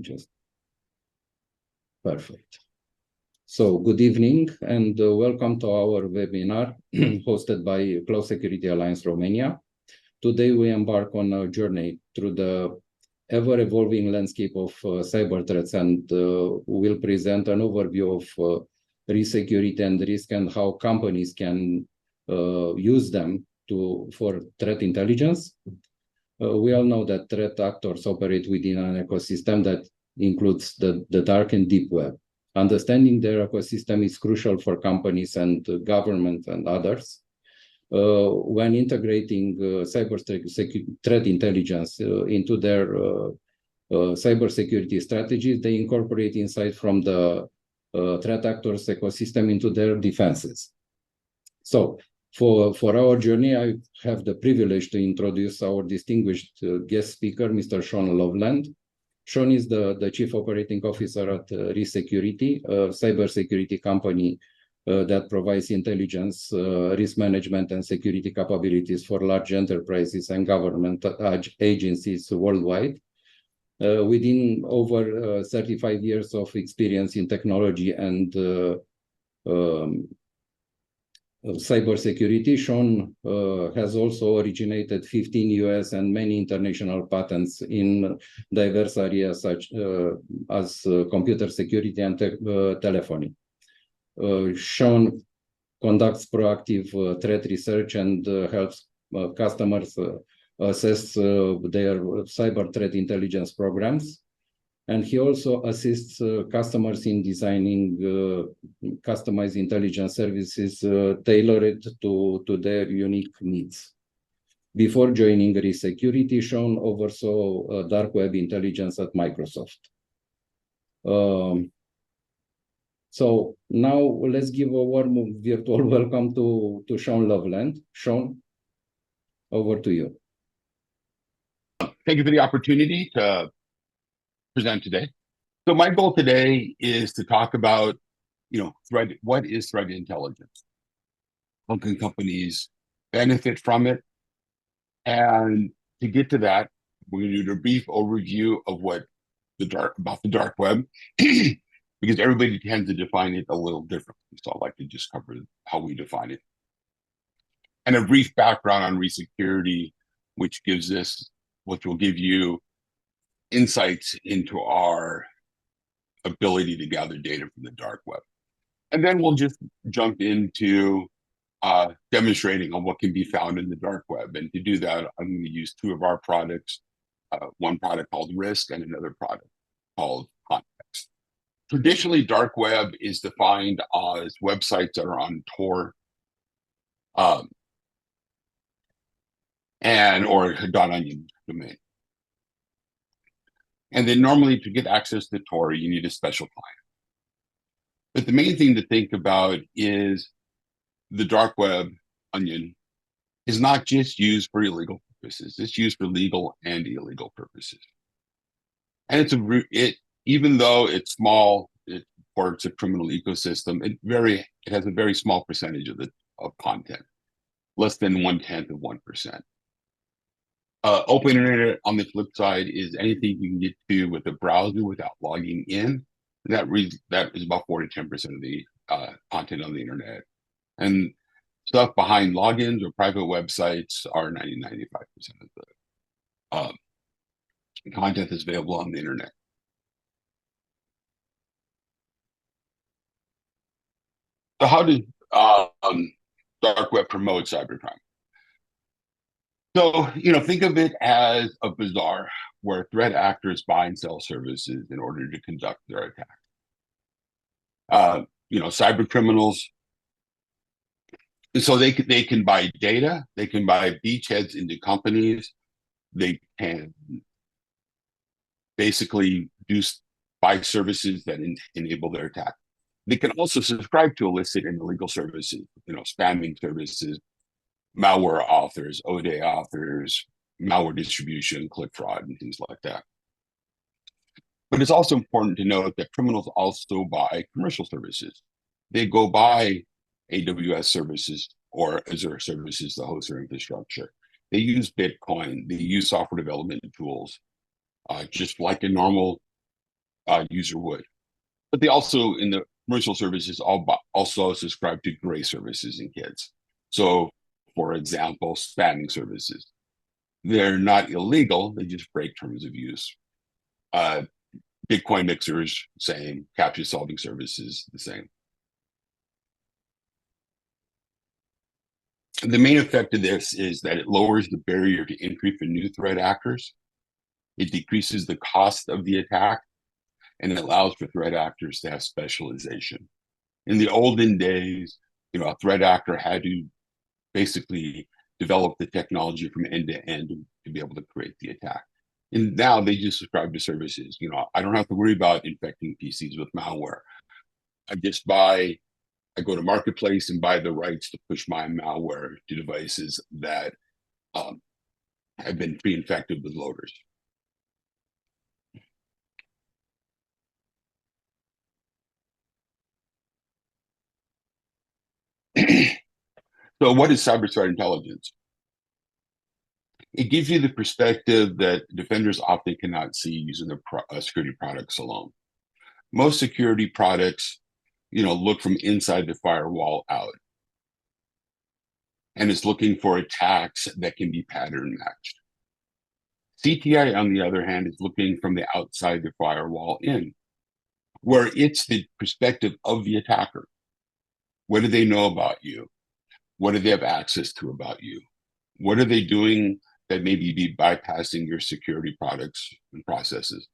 Just perfect. So good evening and welcome to our webinar hosted by Cloud Security Alliance Romania. Today we embark on a journey through the ever-evolving landscape of cyber threats and will present an overview of resecurity and risk and how companies can use them for threat intelligence. We all know that threat actors operate within an ecosystem that includes the dark and deep web. Understanding their ecosystem is crucial for companies and government and others. When integrating cyber threat intelligence into their cybersecurity strategies, they incorporate insight from the threat actors ecosystem into their defenses. So for our journey, I have the privilege to introduce our distinguished guest speaker, Mr. Sean Loveland. Sean is the Chief Operating Officer at Resecurity, a cybersecurity company that provides intelligence, risk management, and security capabilities for large enterprises and government agencies worldwide. Within over 35 years of experience in technology and cybersecurity, Sean has also originated 15 US and many international patents in diverse areas such as computer security and telephony. Sean conducts proactive threat research and helps customers assess their cyber threat intelligence programs. And he also assists customers in designing customized intelligence services tailored to their unique needs. Before joining Resecurity, Sean oversaw dark web intelligence at Microsoft. So now let's give a warm virtual welcome to Sean Loveland. Sean, over to you. Thank you for the opportunity to present today. So my goal today is to talk about, what is threat intelligence? How can companies benefit from it? And to get to that, we're going to do a brief overview of about the dark web, because everybody tends to define it a little differently. So I'd like to just cover how we define it. And a brief background on Resecurity, which will give you insights into our ability to gather data from the dark web. And then we'll just jump into demonstrating on what can be found in the dark web. And to do that, I'm going to use two of our products, one product called Risk and another product called Context. Traditionally, dark web is defined as websites that are on Tor or .onion domain. And then normally to get access to Tor, you need a special client. But the main thing to think about is the dark web onion is not just used for illegal purposes. It's used for legal and illegal purposes. And even though it's small, it supports a criminal ecosystem, it has a very small percentage of content, less than 1/10 of 1%. Open internet, on the flip side, is anything you can get to with a browser without logging in. That is about 4 to 10% of the content on the internet. And stuff behind logins or private websites are 95% of the content that's available on the internet. So how does dark web promote cybercrime? So, think of it as a bazaar where threat actors buy and sell services in order to conduct their attack. Cyber criminals, so they can buy data, they can buy beachheads into companies, they can basically buy services that enable their attack. They can also subscribe to illicit and illegal services, spamming services, malware authors, ODA authors, malware distribution, click fraud, and things like that. But it's also important to note that criminals also buy commercial services. They go buy AWS services or Azure services to host their infrastructure. They use Bitcoin. They use software development tools, just like a normal user would. But they also, in the commercial services, also subscribe to gray services in kids. So, for example, spamming services. They're not illegal, they just break terms of use. Bitcoin mixers, same. Captcha solving services, the same. The main effect of this is that it lowers the barrier to entry for new threat actors. It decreases the cost of the attack, and it allows for threat actors to have specialization. In the olden days, a threat actor had to basically develop the technology from end to end to be able to create the attack. And now they just subscribe to services. I don't have to worry about infecting PCs with malware. I go to Marketplace and buy the rights to push my malware to devices that have been pre-infected with loaders. So what is cyber threat intelligence? It gives you the perspective that defenders often cannot see using the security products alone. Most security products, look from inside the firewall out. And it's looking for attacks that can be pattern matched. CTI, on the other hand, is looking from the outside the firewall in, where it's the perspective of the attacker. What do they know about you? What do they have access to about you? What are they doing that maybe be bypassing your security products and processes?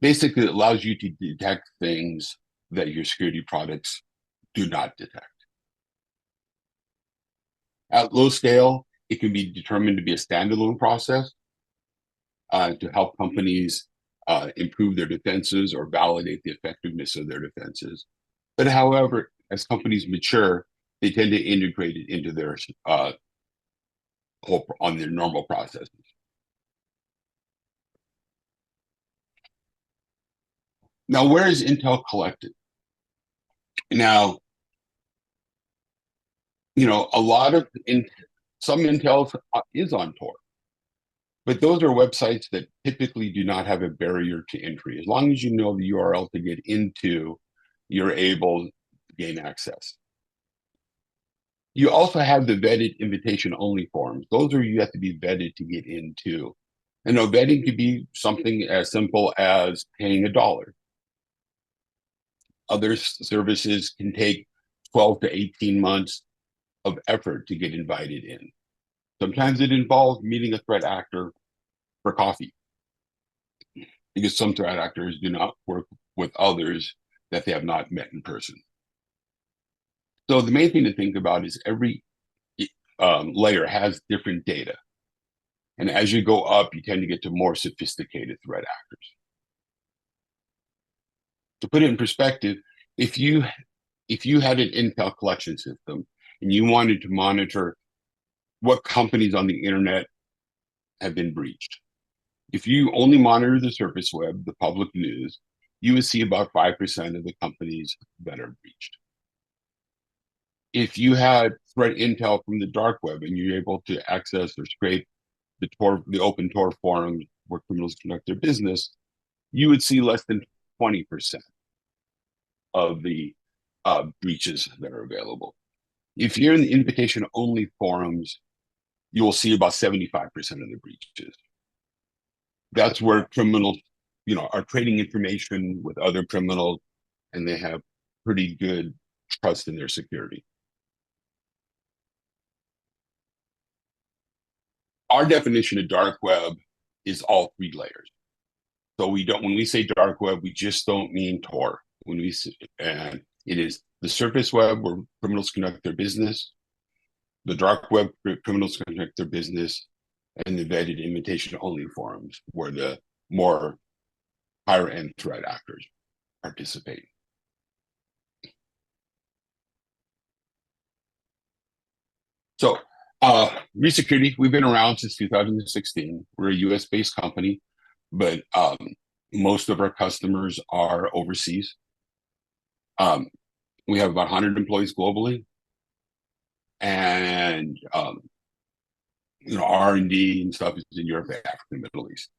Basically, it allows you to detect things that your security products do not detect. At low scale, it can be determined to be a standalone process to help companies improve their defenses or validate the effectiveness of their defenses. But however, as companies mature, they tend to integrate it into their on their normal processes. Now, where is intel collected? Now, a lot of some intel is on Tor, but those are websites that typically do not have a barrier to entry. As long as you know the URL to get into, you're able to gain access. You also have the vetted invitation-only forms. Those are you have to be vetted to get into. And vetting could be something as simple as paying $1. Other services can take 12 to 18 months of effort to get invited in. Sometimes it involves meeting a threat actor for coffee, because some threat actors do not work with others that they have not met in person. So the main thing to think about is every layer has different data. And as you go up, you tend to get to more sophisticated threat actors. To put it in perspective, if you had an intel collection system and you wanted to monitor what companies on the internet have been breached, if you only monitor the surface web, the public news, you would see about 5% of the companies that are breached. If you had threat intel from the dark web and you're able to access or scrape the open Tor forums where criminals conduct their business, you would see less than 20% of the breaches that are available. If you're in the invitation-only forums, you will see about 75% of the breaches. That's where criminals, are trading information with other criminals, and they have pretty good trust in their security. Our definition of dark web is all 3 layers. So when we say dark web, we just don't mean Tor. And it is the surface web where criminals conduct their business, the dark web where criminals conduct their business, and the vetted invitation-only forums where the more higher-end threat actors participate. So, Resecurity, we've been around since 2016. We're a US-based company, but most of our customers are overseas. We have about 100 employees globally, and R&D and stuff is in Europe, Africa, and Middle East.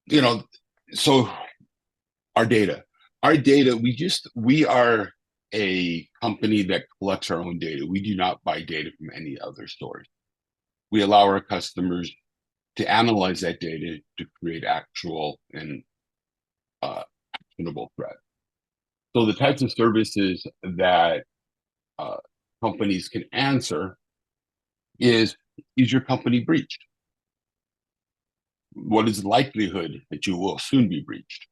you know, so our data, we are a company that collects our own data. We do not buy data from any other source. We allow our customers to analyze that data to create actual and actionable threat. So the types of services that companies can answer is your company breached? What is the likelihood that you will soon be breached?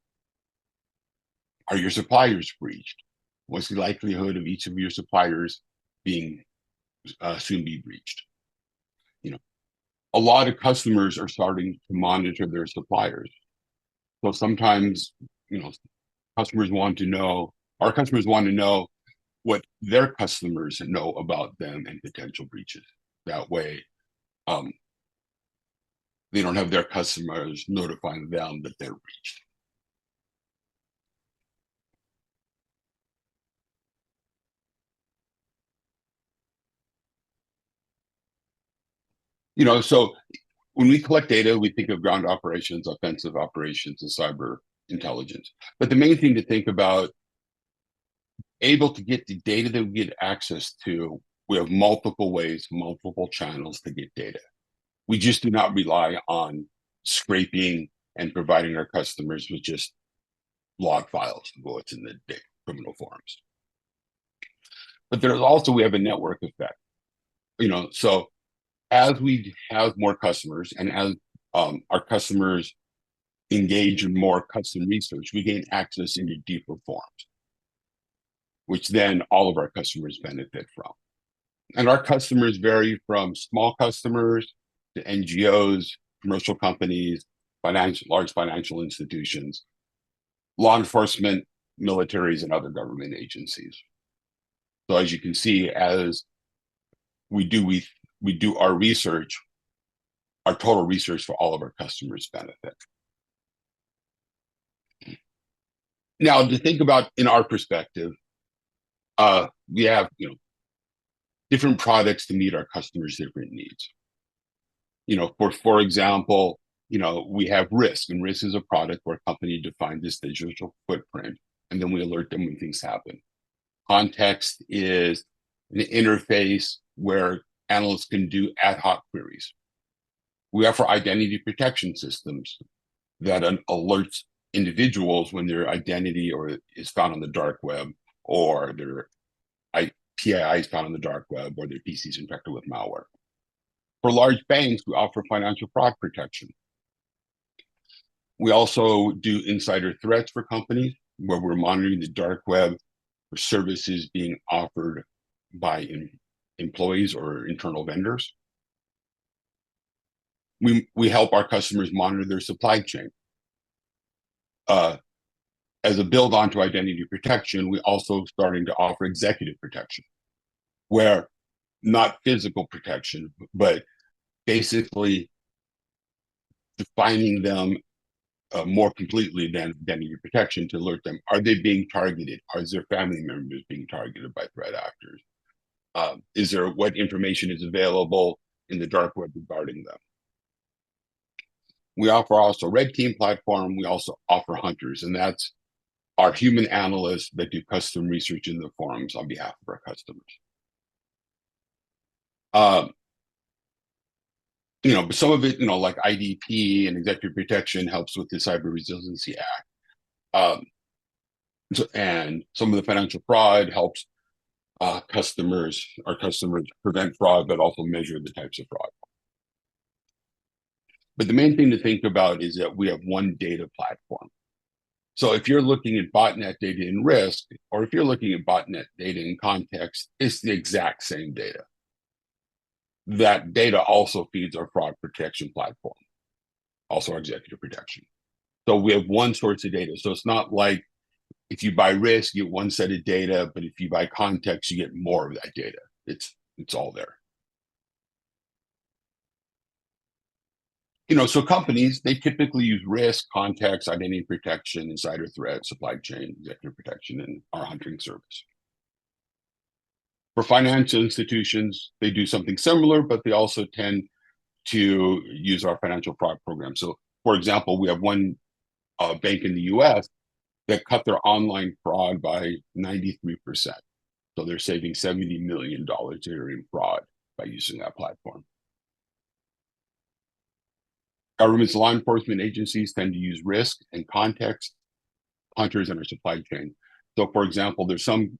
Are your suppliers breached? What's the likelihood of each of your suppliers being soon be breached? You know, a lot of customers are starting to monitor their suppliers. So sometimes, customers want to know, our customers want to know what their customers know about them and potential breaches. That way, they don't have their customers notifying them that they're breached. So when we collect data, we think of ground operations, offensive operations, and cyber intelligence. But the main thing to think about, able to get the data that we get access to, we have multiple ways, multiple channels to get data. We just do not rely on scraping and providing our customers with just log files of what's in the criminal forms. But we have a network effect. So as we have more customers and as our customers engage in more custom research, we gain access into deeper forms, which then all of our customers benefit from. And our customers vary from small customers to NGOs, commercial companies, large financial institutions, law enforcement, militaries, and other government agencies. So as you can see, as we do our research, our total research for all of our customers benefit. Now, to think about in our perspective, we have different products to meet our customers' different needs. For example, we have Risk, and Risk is a product where a company defines its digital footprint, and then we alert them when things happen. Context is an interface where analysts can do ad hoc queries. We offer identity protection systems that alerts individuals when their identity is found on the dark web, or their PII is found on the dark web, or their PC is infected with malware. For large banks, we offer financial fraud protection. We also do insider threats for companies, where we're monitoring the dark web for services being offered by employees or internal vendors. We help our customers monitor their supply chain. As a build onto identity protection, we also starting to offer executive protection, where not physical protection, but basically defining them more completely than identity protection to alert them. Are they being targeted? Are their family members being targeted by threat actors? What information is available in the dark web regarding them? We offer also Red Team platform. We also offer Hunters, and that's our human analysts that do custom research in the forums on behalf of our customers. But some of it, like IDP and executive protection helps with the Cyber Resiliency Act. And some of the financial fraud helps our customers prevent fraud, but also measure the types of fraud. But the main thing to think about is that we have one data platform. So if you're looking at botnet data in Risk, or if you're looking at botnet data in Context, it's the exact same data. That data also feeds our fraud protection platform, also our executive protection. So we have one source of data. So it's not like if you buy Risk, you get one set of data, but if you buy Context, you get more of that data. It's all there. So companies, they typically use Risk, Context, identity protection, insider threat, supply chain, executive protection, and our hunting service. For financial institutions, they do something similar, but they also tend to use our financial fraud program. So, for example, we have one bank in the US that cut their online fraud by 93%. So they're saving $70 million a year in fraud by using that platform. Government's law enforcement agencies tend to use risk and context hunters in our supply chain. So, for example, there's some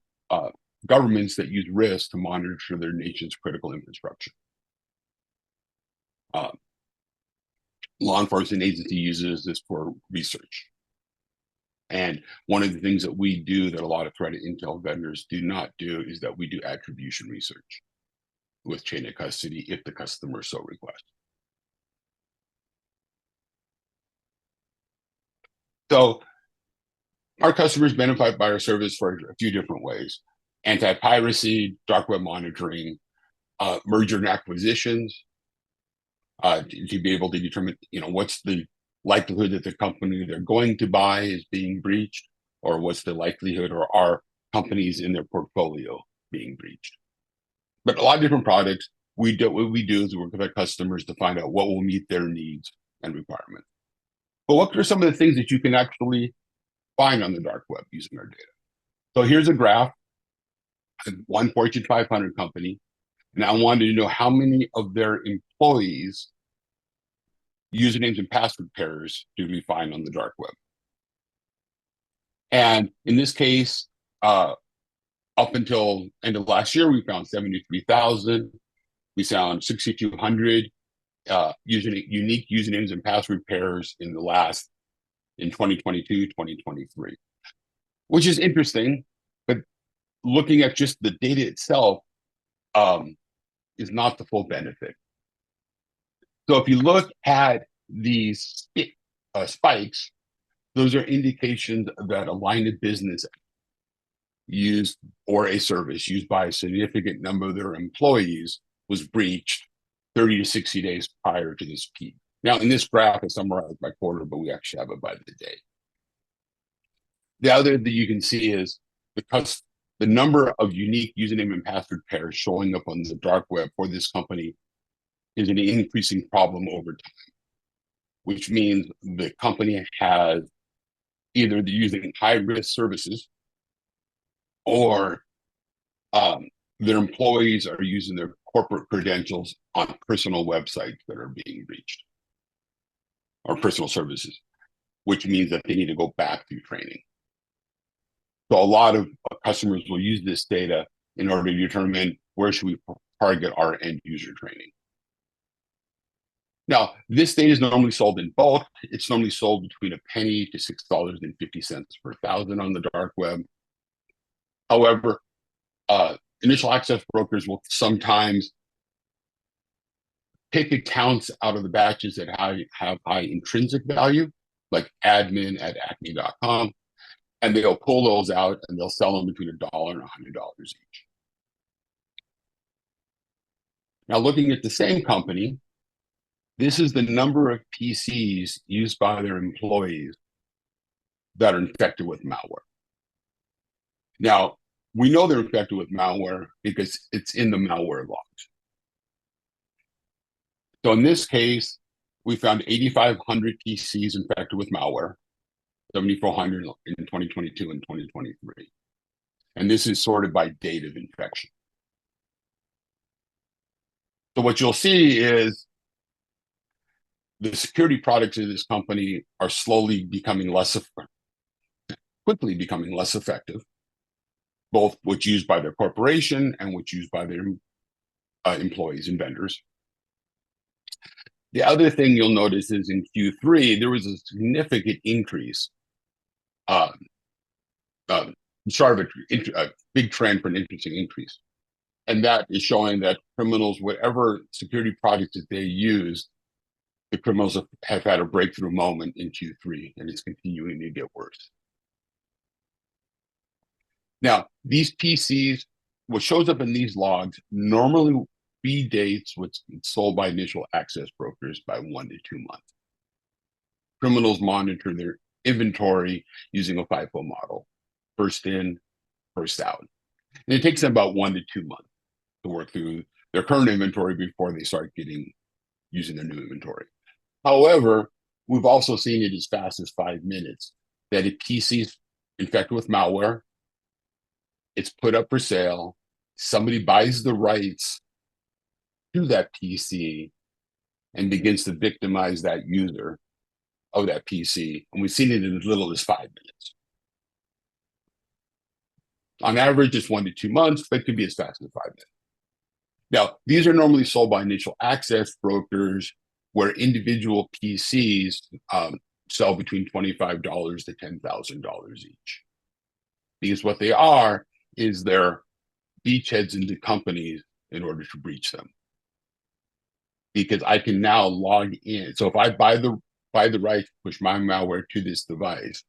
governments that use risk to monitor their nation's critical infrastructure. Law enforcement agency uses this for research. And one of the things that we do that a lot of threat intel vendors do not do is that we do attribution research with chain of custody if the customer so requests. So our customers benefit by our service for a few different ways: anti-piracy, dark web monitoring, merger and acquisitions, to be able to determine, what's the likelihood that the company they're going to buy is being breached, or what's the likelihood, or are companies in their portfolio being breached. But a lot of different products, what we do is work with our customers to find out what will meet their needs and requirements. But what are some of the things that you can actually find on the dark web using our data? So here's a graph of one Fortune 500 company, and I wanted to know how many of their employees' usernames and password pairs do we find on the dark web. And in this case, up until end of last year, we found 73,000. We found 6,200 unique usernames and password pairs in 2022, 2023, which is interesting. But looking at just the data itself is not the full benefit. So if you look at these spikes, those are indications that a line of business used or a service used by a significant number of their employees was breached 30 to 60 days prior to this peak. Now, in this graph, it's summarized by quarter, but we actually have it by the day. The other that you can see is the number of unique username and password pairs showing up on the dark web for this company is an increasing problem over time, which means the company has either they're using high-risk services, or their employees are using their corporate credentials on personal websites that are being breached, or personal services, which means that they need to go back through training. So a lot of customers will use this data in order to determine where should we target our end user training. Now, this data is normally sold in bulk. It's normally sold between a penny to $6.50 per thousand on the dark web. However, initial access brokers will sometimes pick accounts out of the batches that have high intrinsic value, like admin at acme.com, and they'll pull those out and they'll sell them between $1 and $100 each. Now, looking at the same company, this is the number of PCs used by their employees that are infected with malware. Now, we know they're infected with malware because it's in the malware logs. So in this case, we found 8,500 PCs infected with malware, 7,400 in 2022 and 2023. And this is sorted by date of infection. So what you'll see is the security products of this company are quickly becoming less effective, both what's used by their corporation and what's used by their employees and vendors. The other thing you'll notice is in Q3, there was a significant increase, a big trend for an interesting increase. And that is showing that criminals, whatever security products that they use, the criminals have had a breakthrough moment in Q3, and it's continuing to get worse. Now, these PCs, what shows up in these logs normally predates what's sold by initial access brokers by 1 to 2 months. Criminals monitor their inventory using a FIFO model, first in, first out. And it takes them about 1 to 2 months to work through their current inventory before they start using their new inventory. However, we've also seen it as fast as 5 minutes, that a PC is infected with malware, it's put up for sale, somebody buys the rights to that PC and begins to victimize that user of that PC. And we've seen it in as little as 5 minutes. On average, it's 1 to 2 months, but it could be as fast as 5 minutes. Now, these are normally sold by initial access brokers where individual PCs sell between $25 to $10,000 each. Because what they are is they're beachheads into companies in order to breach them. Because I can now log in. So if I buy the right to push my malware to this device,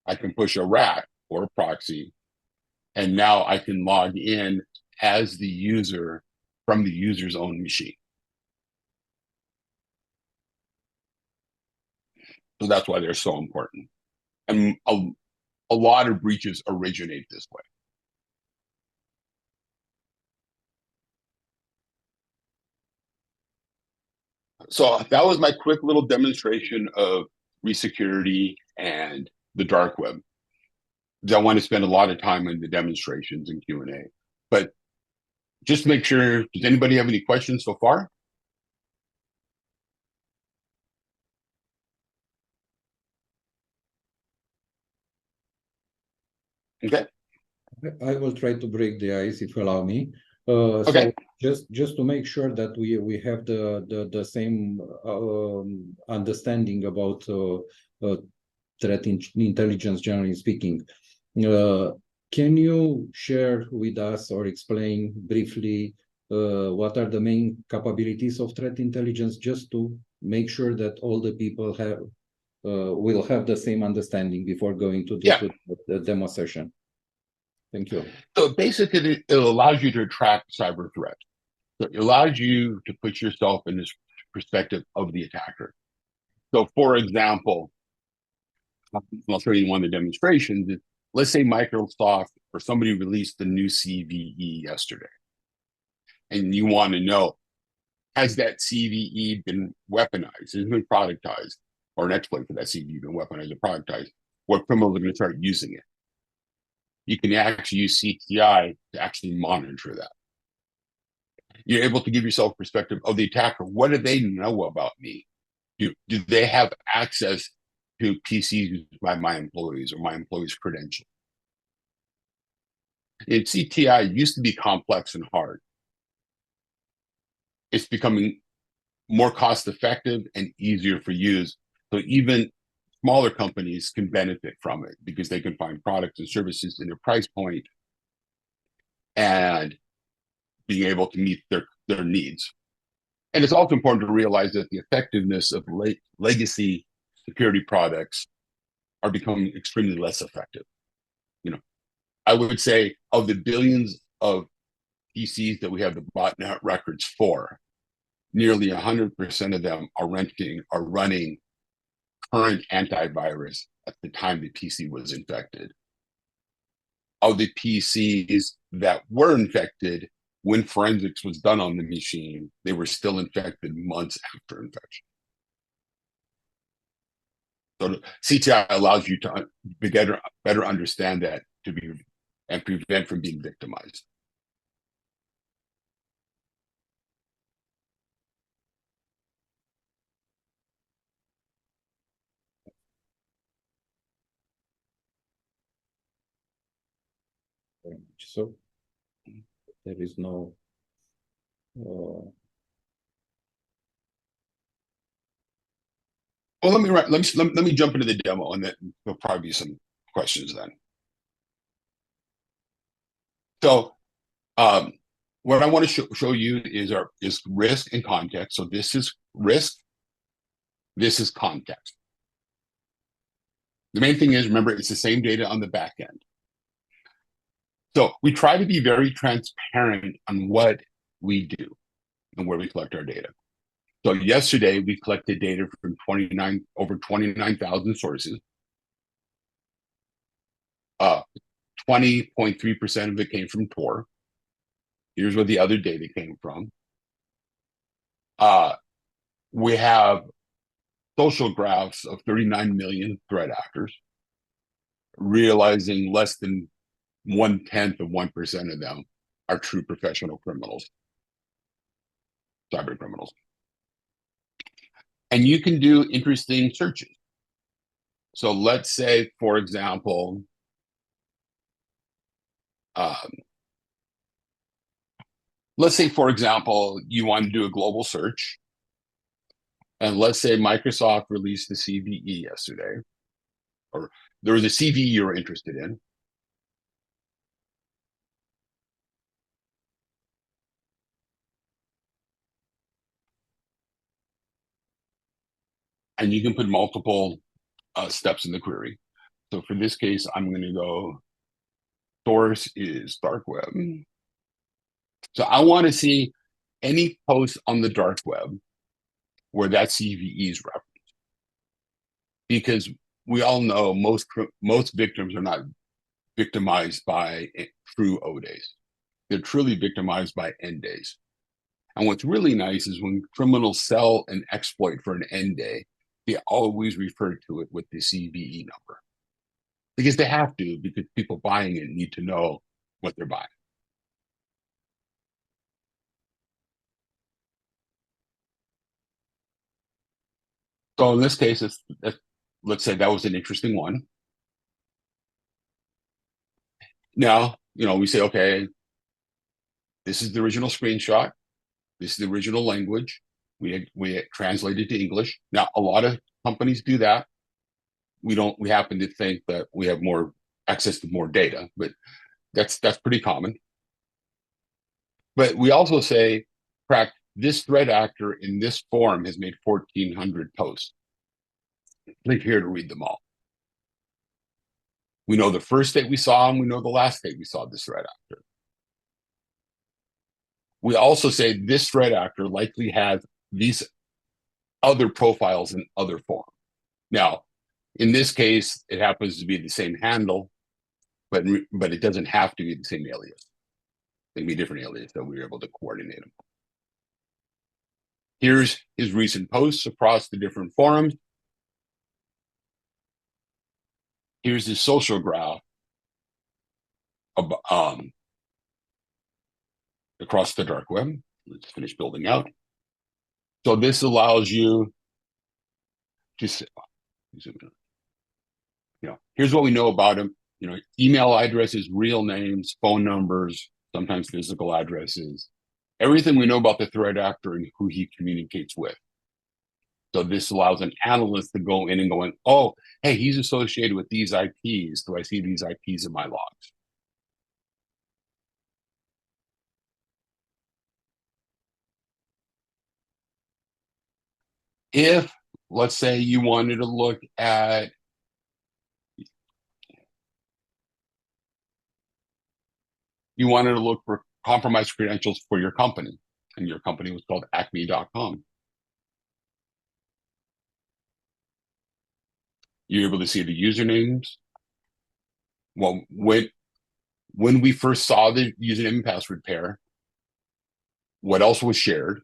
I can push a rat or a proxy, and now I can log in as the user from the user's own machine. So that's why they're so important. And a lot of breaches originate this way. So that was my quick little demonstration of Resecurity and the dark web. I want to spend a lot of time on the demonstrations and Q&A. But just to make sure, does anybody have any questions so far? Okay. I will try to break the ice if you allow me. Okay. So just to make sure that we have the same understanding about threat intelligence, generally speaking. Can you share with us or explain briefly what are the main capabilities of threat intelligence, just to make sure that all the people will have the same understanding before going to the demo session? Thank you. So basically, it allows you to track cyber threats. So it allows you to put yourself in this perspective of the attacker. So for example, I'll show you one of the demonstrations. Let's say Microsoft or somebody released the new CVE yesterday, and you want to know, has that CVE been weaponized? Has it been productized? Or an exploit for that CVE been weaponized or productized? What criminals are going to start using it? You can actually use CTI to actually monitor that. You're able to give yourself perspective of the attacker. What do they know about me? Do they have access to PCs used by my employees or my employees' credentials? And CTI used to be complex and hard. It's becoming more cost effective and easier for use. So even smaller companies can benefit from it because they can find products and services in their price point and being able to meet their needs. And it's also important to realize that the effectiveness of legacy security products are becoming extremely less effective. I would say of the billions of PCs that we have the botnet records for, nearly 100% of them are running current antivirus at the time the PC was infected. Of the PCs that were infected, when forensics was done on the machine, they were still infected months after infection. So CTI allows you to better understand that and prevent from being victimized. So there is no Well, let me jump into the demo, and then there'll probably be some questions then. So, what I want to show you is risk and context. So this is risk. This is context. The main thing is, remember, it's the same data on the back end. So we try to be very transparent on what we do and where we collect our data. So yesterday we collected data from over 29,000 sources. 20.3% of it came from Tor. Here's where the other data came from. We have social graphs of 39 million threat actors, realizing less than 0.1% of them are true professional criminals, cyber criminals. And you can do interesting searches. So let's say, for example, you want to do a global search. And let's say Microsoft released the CVE yesterday, or there was a CVE you're interested in. And you can put multiple steps in the query. So for this case, I'm going to go, source is dark web. So I want to see any post on the dark web where that CVE is referenced. Because we all know most victims are not victimized by true O days. They're truly victimized by end days. And what's really nice is when criminals sell an exploit for an end day, they always refer to it with the CVE number. Because they have to, because people buying it need to know what they're buying. So in this case, let's say that was an interesting one. Now, we say, okay, this is the original screenshot. This is the original language. We translated to English. Now, a lot of companies do that. We happen to think that we have more access to more data, but that's pretty common. But we also say, crack, this threat actor in this forum has made 1,400 posts. Click here to read them all. We know the first date we saw him. We know the last date we saw this threat actor. We also say this threat actor likely has these other profiles in other forums. Now, in this case, it happens to be the same handle, but it doesn't have to be the same alias. They can be different aliases, so we were able to coordinate them. Here's his recent posts across the different forums. Here's his social graph across the dark web. Let's finish building out. So this allows you to, here's what we know about him. Email addresses, real names, phone numbers, sometimes physical addresses, everything we know about the threat actor and who he communicates with. So this allows an analyst to go in and go, oh, hey, he's associated with these IPs. Do I see these IPs in my logs? If, let's say, you wanted to look at for compromised credentials for your company, and your company was called acme.com. You're able to see the usernames. Well, when we first saw the username and password pair, what else was shared?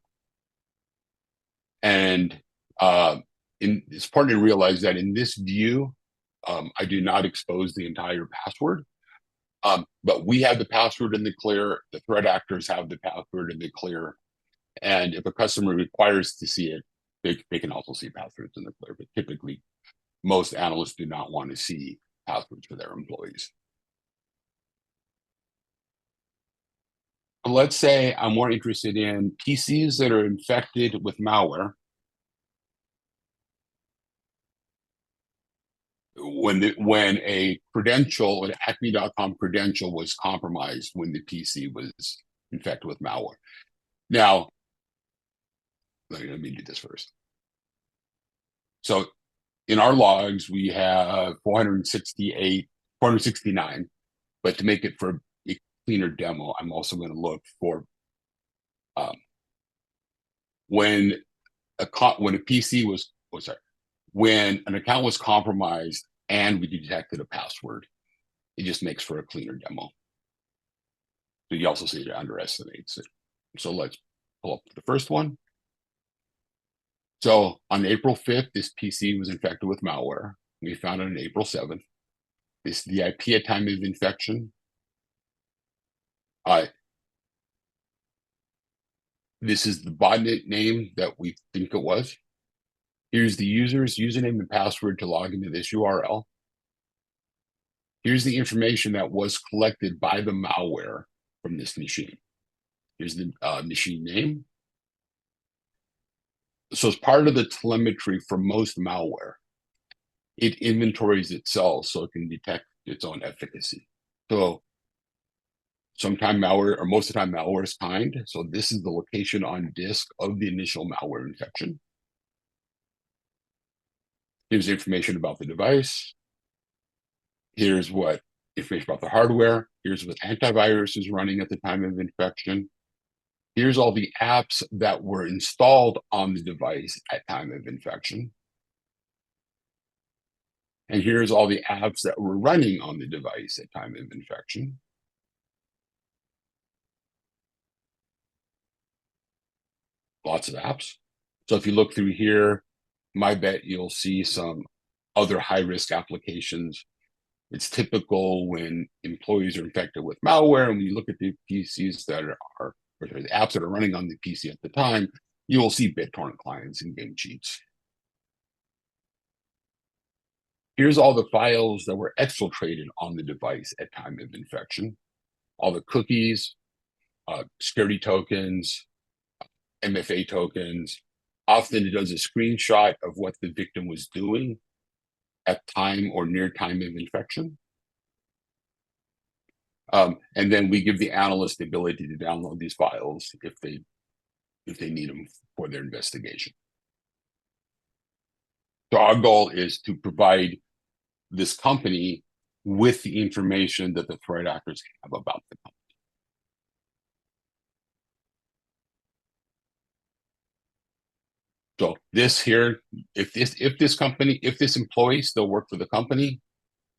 And it's important to realize that in this view, I do not expose the entire password. But we have the password in the clear. The threat actors have the password in the clear. And if a customer requires to see it, they can also see passwords in the clear. But typically, most analysts do not want to see passwords for their employees. Let's say I'm more interested in PCs that are infected with malware. When a credential, an acme.com credential was compromised when the PC was infected with malware. Now, let me do this first. So in our logs, we have 469, but to make it for a cleaner demo, I'm also going to look for when an account was compromised and we detected a password, it just makes for a cleaner demo. So you also see it underestimates it. So let's pull up the first one. So on April 5th, this PC was infected with malware. We found it on April 7th. This is the IP at time of infection. This is the botnet name that we think it was. Here's the user's username and password to log into this URL. Here's the information that was collected by the malware from this machine. Here's the machine name. So as part of the telemetry for most malware, it inventories itself so it can detect its own efficacy. So sometimes malware, or most of the time malware is kind. So this is the location on disk of the initial malware infection. Here's information about the device. Here's what information about the hardware. Here's what antivirus is running at the time of infection. Here's all the apps that were installed on the device at time of infection. And here's all the apps that were running on the device at time of infection. Lots of apps. So if you look through here, my bet you'll see some other high-risk applications. It's typical when employees are infected with malware, and when you look at the PCs that are or the apps that are running on the PC at the time, you will see BitTorrent clients and game cheats. Here's all the files that were exfiltrated on the device at time of infection. All the cookies, security tokens, MFA tokens. Often it does a screenshot of what the victim was doing at time or near time of infection. And then we give the analyst the ability to download these files if they need them for their investigation. So our goal is to provide this company with the information that the threat actors have about the company. So this here, if this employee still worked for the company,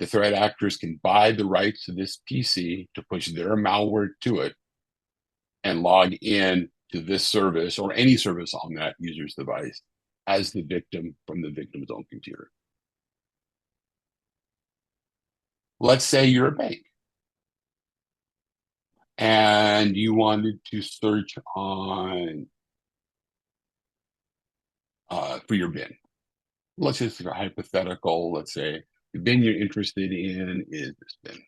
the threat actors can buy the rights to this PC to push their malware to it and log in to this service or any service on that user's device as the victim from the victim's own computer. Let's say you're a bank and you wanted to search on for your bin. Let's just hypothetical. Let's say the bin you're interested in is this bin.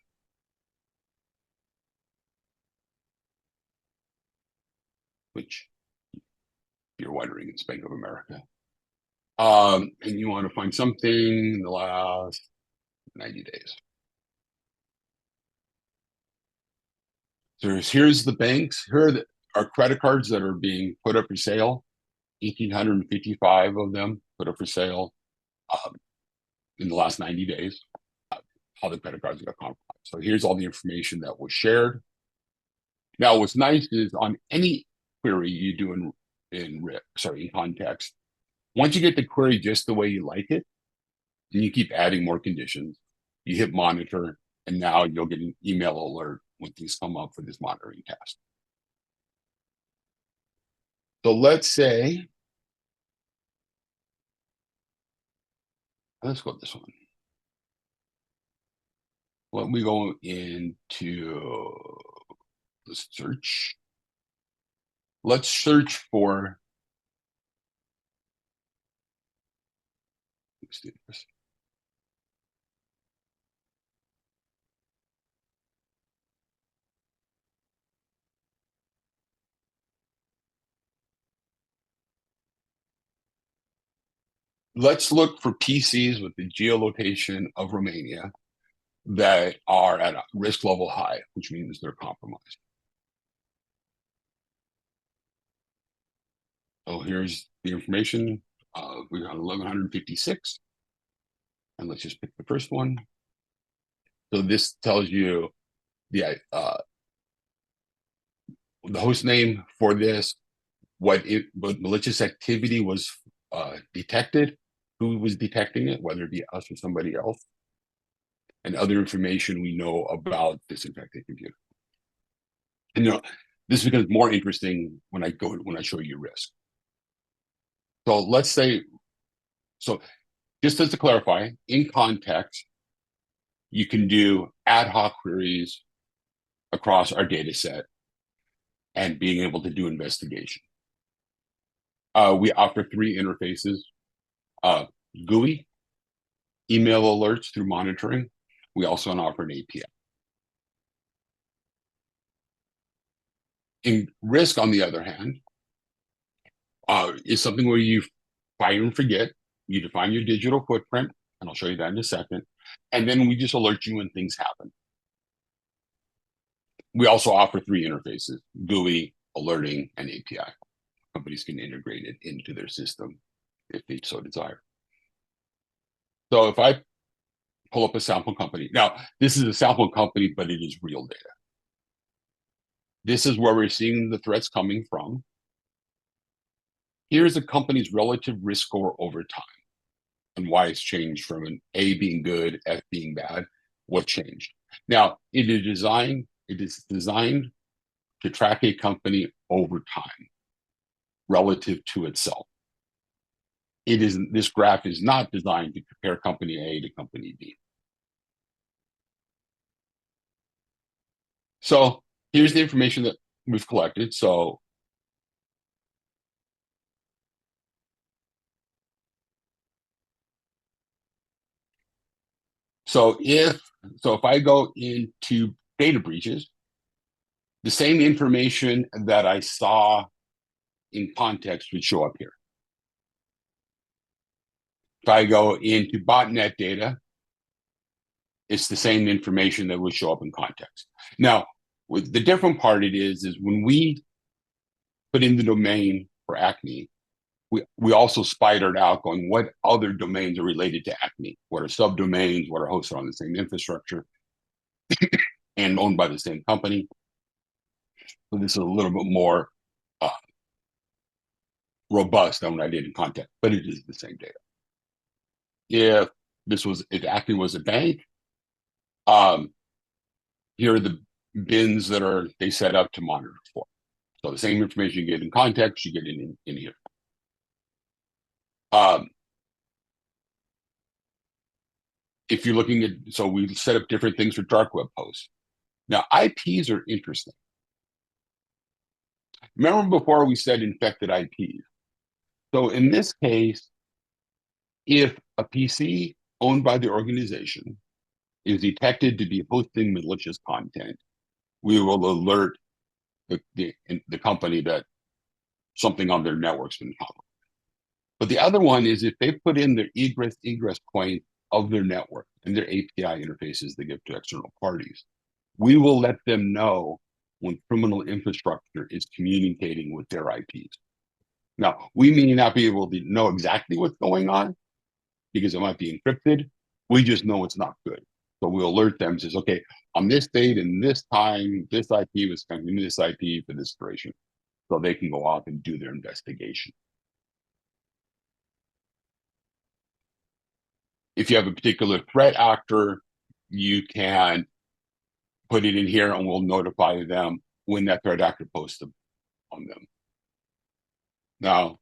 Which you're wondering, it's Bank of America. And you want to find something in the last 90 days. So here's the banks. Here are credit cards that are being put up for sale. 1,855 of them put up for sale in the last 90 days. How the credit cards got compromised. So here's all the information that was shared. Now, what's nice is on any query you do in context, once you get the query just the way you like it, and you keep adding more conditions, you hit monitor, and now you'll get an email alert when things come up for this monitoring task. So let's say, let's go with this one. Let me go into the search. Let's search for, let's do this. Let's look for PCs with the geolocation of Romania that are at a risk level high, which means they're compromised. So here's the information. We got 1156. And let's just pick the first one. So this tells you the host name for this, what malicious activity was detected, who was detecting it, whether it be us or somebody else, and other information we know about this infected computer. And this becomes more interesting when I show you risk. So let's say, so just as to clarify, in context, you can do ad hoc queries across our data set and being able to do investigation. We offer three interfaces, GUI, email alerts through monitoring. We also offer an API. In risk, on the other hand, is something where you fire and forget. You define your digital footprint, and I'll show you that in a second. And then we just alert you when things happen. We also offer three interfaces, GUI, alerting, and API. Companies can integrate it into their system if they so desire. So if I pull up a sample company, now this is a sample company, but it is real data. This is where we're seeing the threats coming from. Here's a company's relative risk score over time and why it's changed from an A being good, F being bad. What changed? Now, it is designed to track a company over time relative to itself. This graph is not designed to compare company A to company B. So here's the information that we've collected. So if I go into data breaches, the same information that I saw in context would show up here. If I go into botnet data, it's the same information that would show up in context. Now, with the different part it is when we put in the domain for Acme, we also spidered out going, what other domains are related to Acme? What are subdomains? What are hosted on the same infrastructure and owned by the same company? So this is a little bit more robust than what I did in context, but it is the same data. If Acme was a bank, here are the bins that they set up to monitor for. So the same information you get in context, you get in here. If you're looking at, so we set up different things for dark web posts. Now, IPs are interesting. Remember before we said infected IPs. So in this case, if a PC owned by the organization is detected to be hosting malicious content, we will alert the company that something on their network's been compromised. But the other one is if they put in their egress point of their network and their API interfaces they give to external parties, we will let them know when criminal infrastructure is communicating with their IPs. Now, we may not be able to know exactly what's going on because it might be encrypted. We just know it's not good. So we'll alert them, says, okay, on this date and this time, this IP was coming to this IP for this duration. So they can go off and do their investigation. If you have a particular threat actor, you can put it in here and we'll notify them when that threat actor posts on them. Now,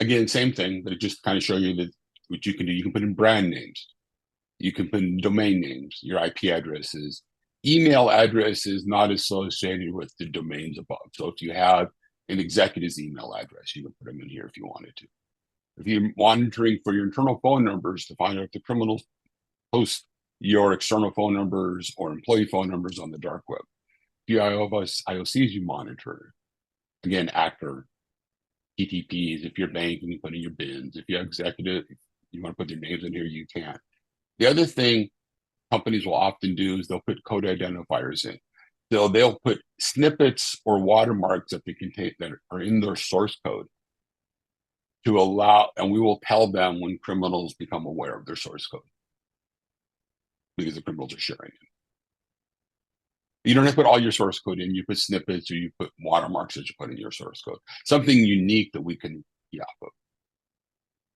again, same thing, but it just kind of show you that what you can do. You can put in brand names. You can put in domain names, your IP addresses. Email address is not associated with the domains above. So if you have an executive's email address, you can put them in here if you wanted to. If you're monitoring for your internal phone numbers to find out if the criminals post your external phone numbers or employee phone numbers on the dark web. If you have IOCs, you monitor. Again, actor, TTPs. If you're bank, you can put in your bins. If you have executive, if you want to put their names in here, you can. The other thing companies will often do is they'll put code identifiers in. So they'll put snippets or watermarks that they contain that are in their source code to allow, and we will tell them when criminals become aware of their source code because the criminals are sharing it. You don't have to put all your source code in. You put snippets or you put watermarks that you put in your source code. Something unique that we can key off of.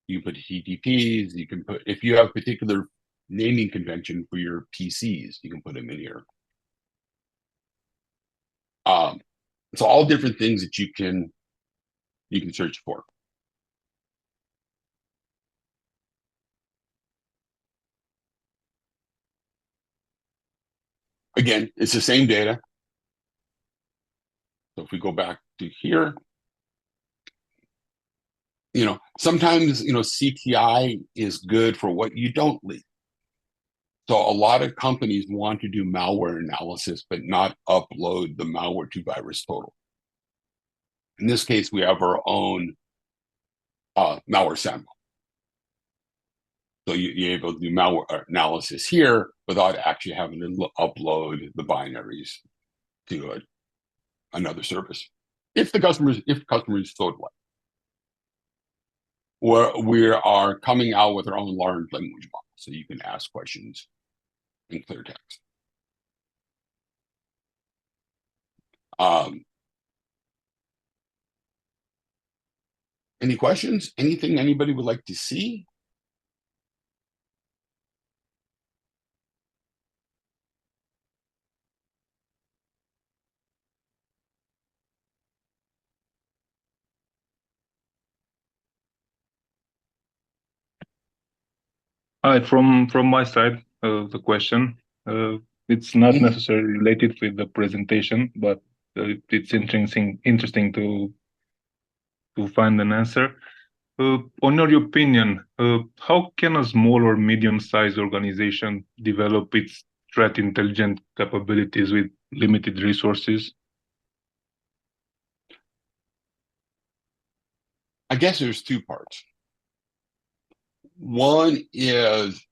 You can put TTPs. You can put, if you have a particular naming convention for your PCs, you can put them in here. So all different things that you can search for. Again, it's the same data. So if we go back to here, sometimes, CTI is good for what you don't leak. So a lot of companies want to do malware analysis, but not upload the malware to VirusTotal. In this case, we have our own malware sample. So you're able to do malware analysis here without actually having to upload the binaries to another service. If customers so like. We are coming out with our own large language model, so you can ask questions in clear text. Any questions? Anything anybody would like to see? Hi, from my side, the question. It's not necessarily related with the presentation, but it's interesting to find an answer. On your opinion, how can a small or medium-sized organization develop its threat intelligence capabilities with limited resources? I guess there's two parts. One is,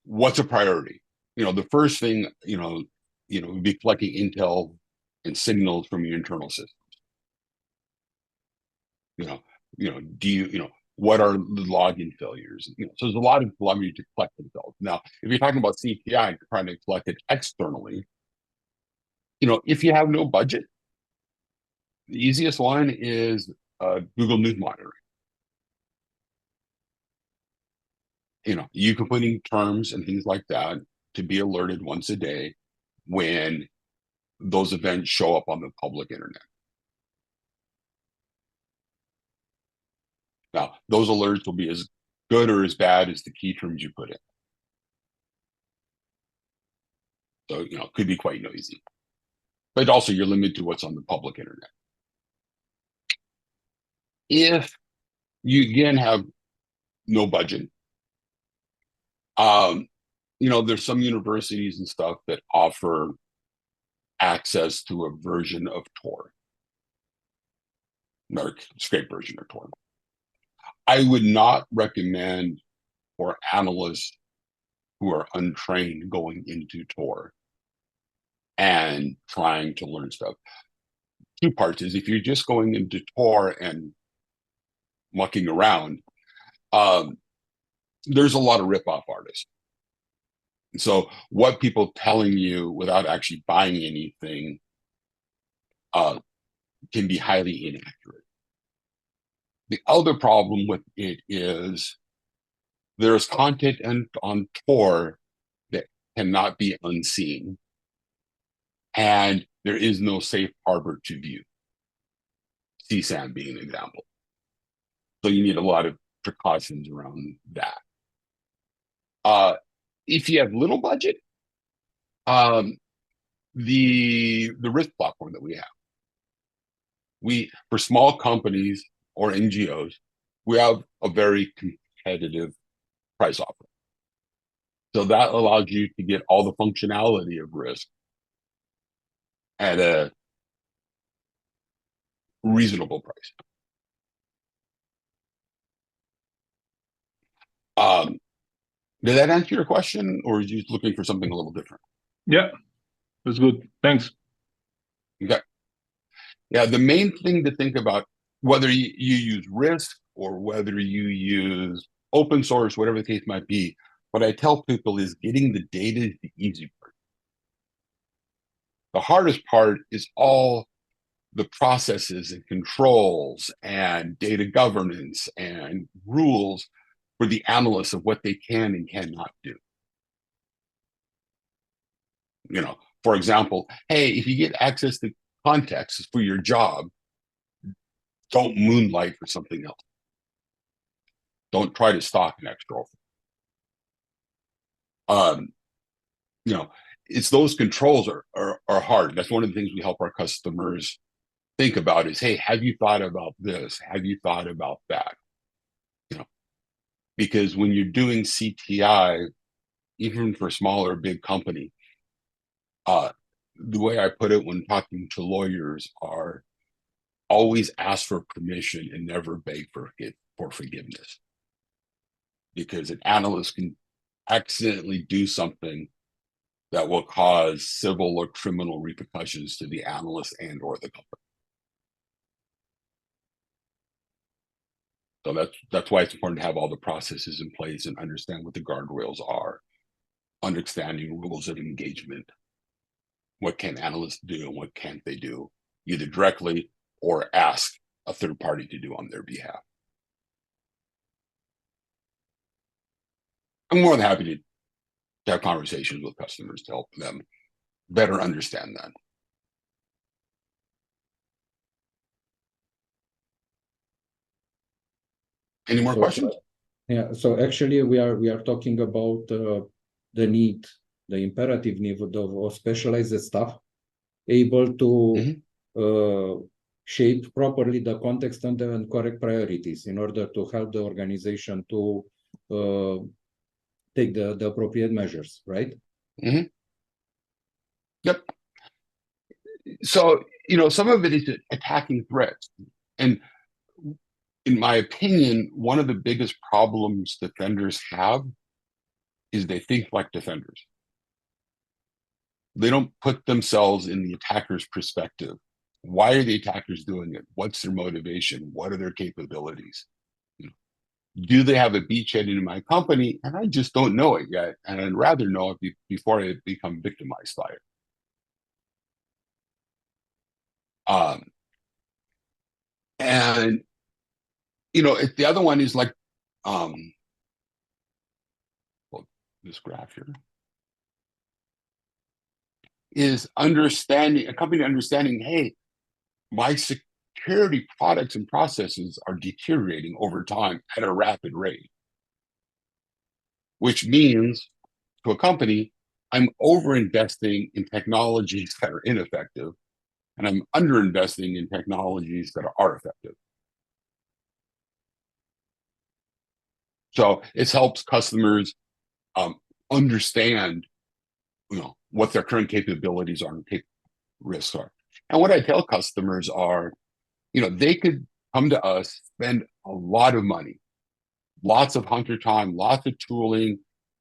what's a priority? The first thing, would be collecting intel and signals from your internal systems. What are the login failures? So there's a lot of telemetry to collect themselves. Now, if you're talking about CTI, trying to collect it externally, if you have no budget, the easiest one is Google News Monitoring. You can put in terms and things like that to be alerted once a day when those events show up on the public internet. Now, those alerts will be as good or as bad as the key terms you put in. So, it could be quite noisy. But also, you're limited to what's on the public internet. If you, again, have no budget, there's some universities and stuff that offer access to a version of Tor, or scrape version of Tor. I would not recommend for analysts who are untrained going into Tor and trying to learn stuff. Two parts is, if you're just going into Tor and mucking around, there's a lot of rip-off artists. So what people telling you without actually buying anything can be highly inaccurate. The other problem with it is there's content on Tor that cannot be unseen, and there is no safe harbor to view. CSAM being an example. So you need a lot of precautions around that. If you have little budget, the risk platform that we have, for small companies or NGOs, we have a very competitive price offer. So that allows you to get all the functionality of risk at a reasonable price. Did that answer your question, or are you looking for something a little different? Yeah, that's good. Thanks. Okay. Yeah, the main thing to think about, whether you use risk or whether you use open source, whatever the case might be, what I tell people is getting the data is the easy part. The hardest part is all the processes and controls and data governance and rules for the analysts of what they can and cannot do. For example, hey, if you get access to context for your job, don't moonlight for something else. Don't try to stalk an ex-girlfriend. it's those controls are hard. That's one of the things we help our customers think about is, hey, have you thought about this? Have you thought about that? Because when you're doing CTI, even for small or big company, the way I put it when talking to lawyers are always ask for permission and never beg for forgiveness. Because an analyst can accidentally do something that will cause civil or criminal repercussions to the analyst and or the company. So that's why it's important to have all the processes in place and understand what the guardrails are, understanding rules of engagement. What can analysts do and what can't they do, either directly or ask a third party to do on their behalf. I'm more than happy to have conversations with customers to help them better understand that. Any more questions? Yeah, so actually we are talking about the need, the imperative need of specialized staff able to shape properly the context and correct priorities in order to help the organization to take the appropriate measures, right? Yep. So, some of it is attacking threats. And in my opinion, one of the biggest problems defenders have is they think like defenders. They don't put themselves in the attacker's perspective. Why are the attackers doing it? What's their motivation? What are their capabilities? Do they have a beachhead in my company? And I just don't know it yet. And I'd rather know it before I become victimized by it. And the other one is like, well, this graph here is understanding, a company understanding, hey, my security products and processes are deteriorating over time at a rapid rate, which means to a company, I'm over-investing in technologies that are ineffective, and I'm under-investing in technologies that are effective. So it helps customers understand, what their current capabilities are and risks are. And what I tell customers are, they could come to us, spend a lot of money, lots of hunter time, lots of tooling.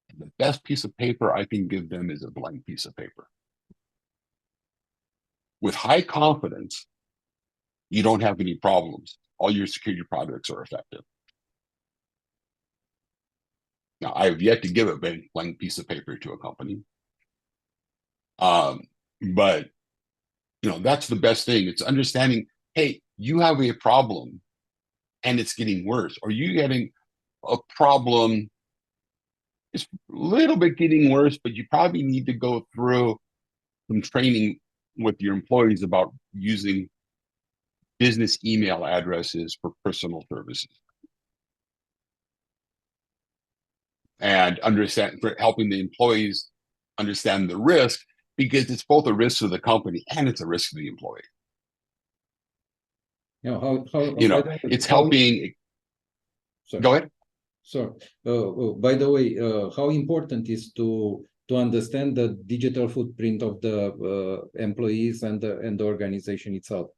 And the best piece of paper I can give them is a blank piece of paper. With high confidence, you don't have any problems. All your security products are effective. Now, I have yet to give a blank piece of paper to a company. But that's the best thing. It's understanding, hey, you have a problem and it's getting worse, or you getting a problem, it's a little bit getting worse, but you probably need to go through some training with your employees about using business email addresses for personal services. And for helping the employees understand the risk, because it's both a risk to the company and it's a risk to the employee. It's helping. Sorry. Go ahead. So, by the way, how important is to understand the digital footprint of the employees and the organization itself?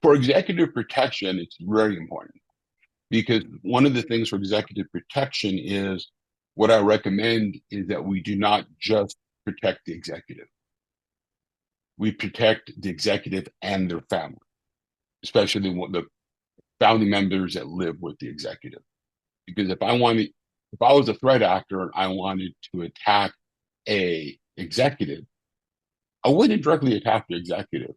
For executive protection, it's very important, because one of the things for executive protection is, what I recommend is that we do not just protect the executive. We protect the executive and their family, especially the family members that live with the executive. Because if I was a threat actor and I wanted to attack a executive, I wouldn't directly attack the executive.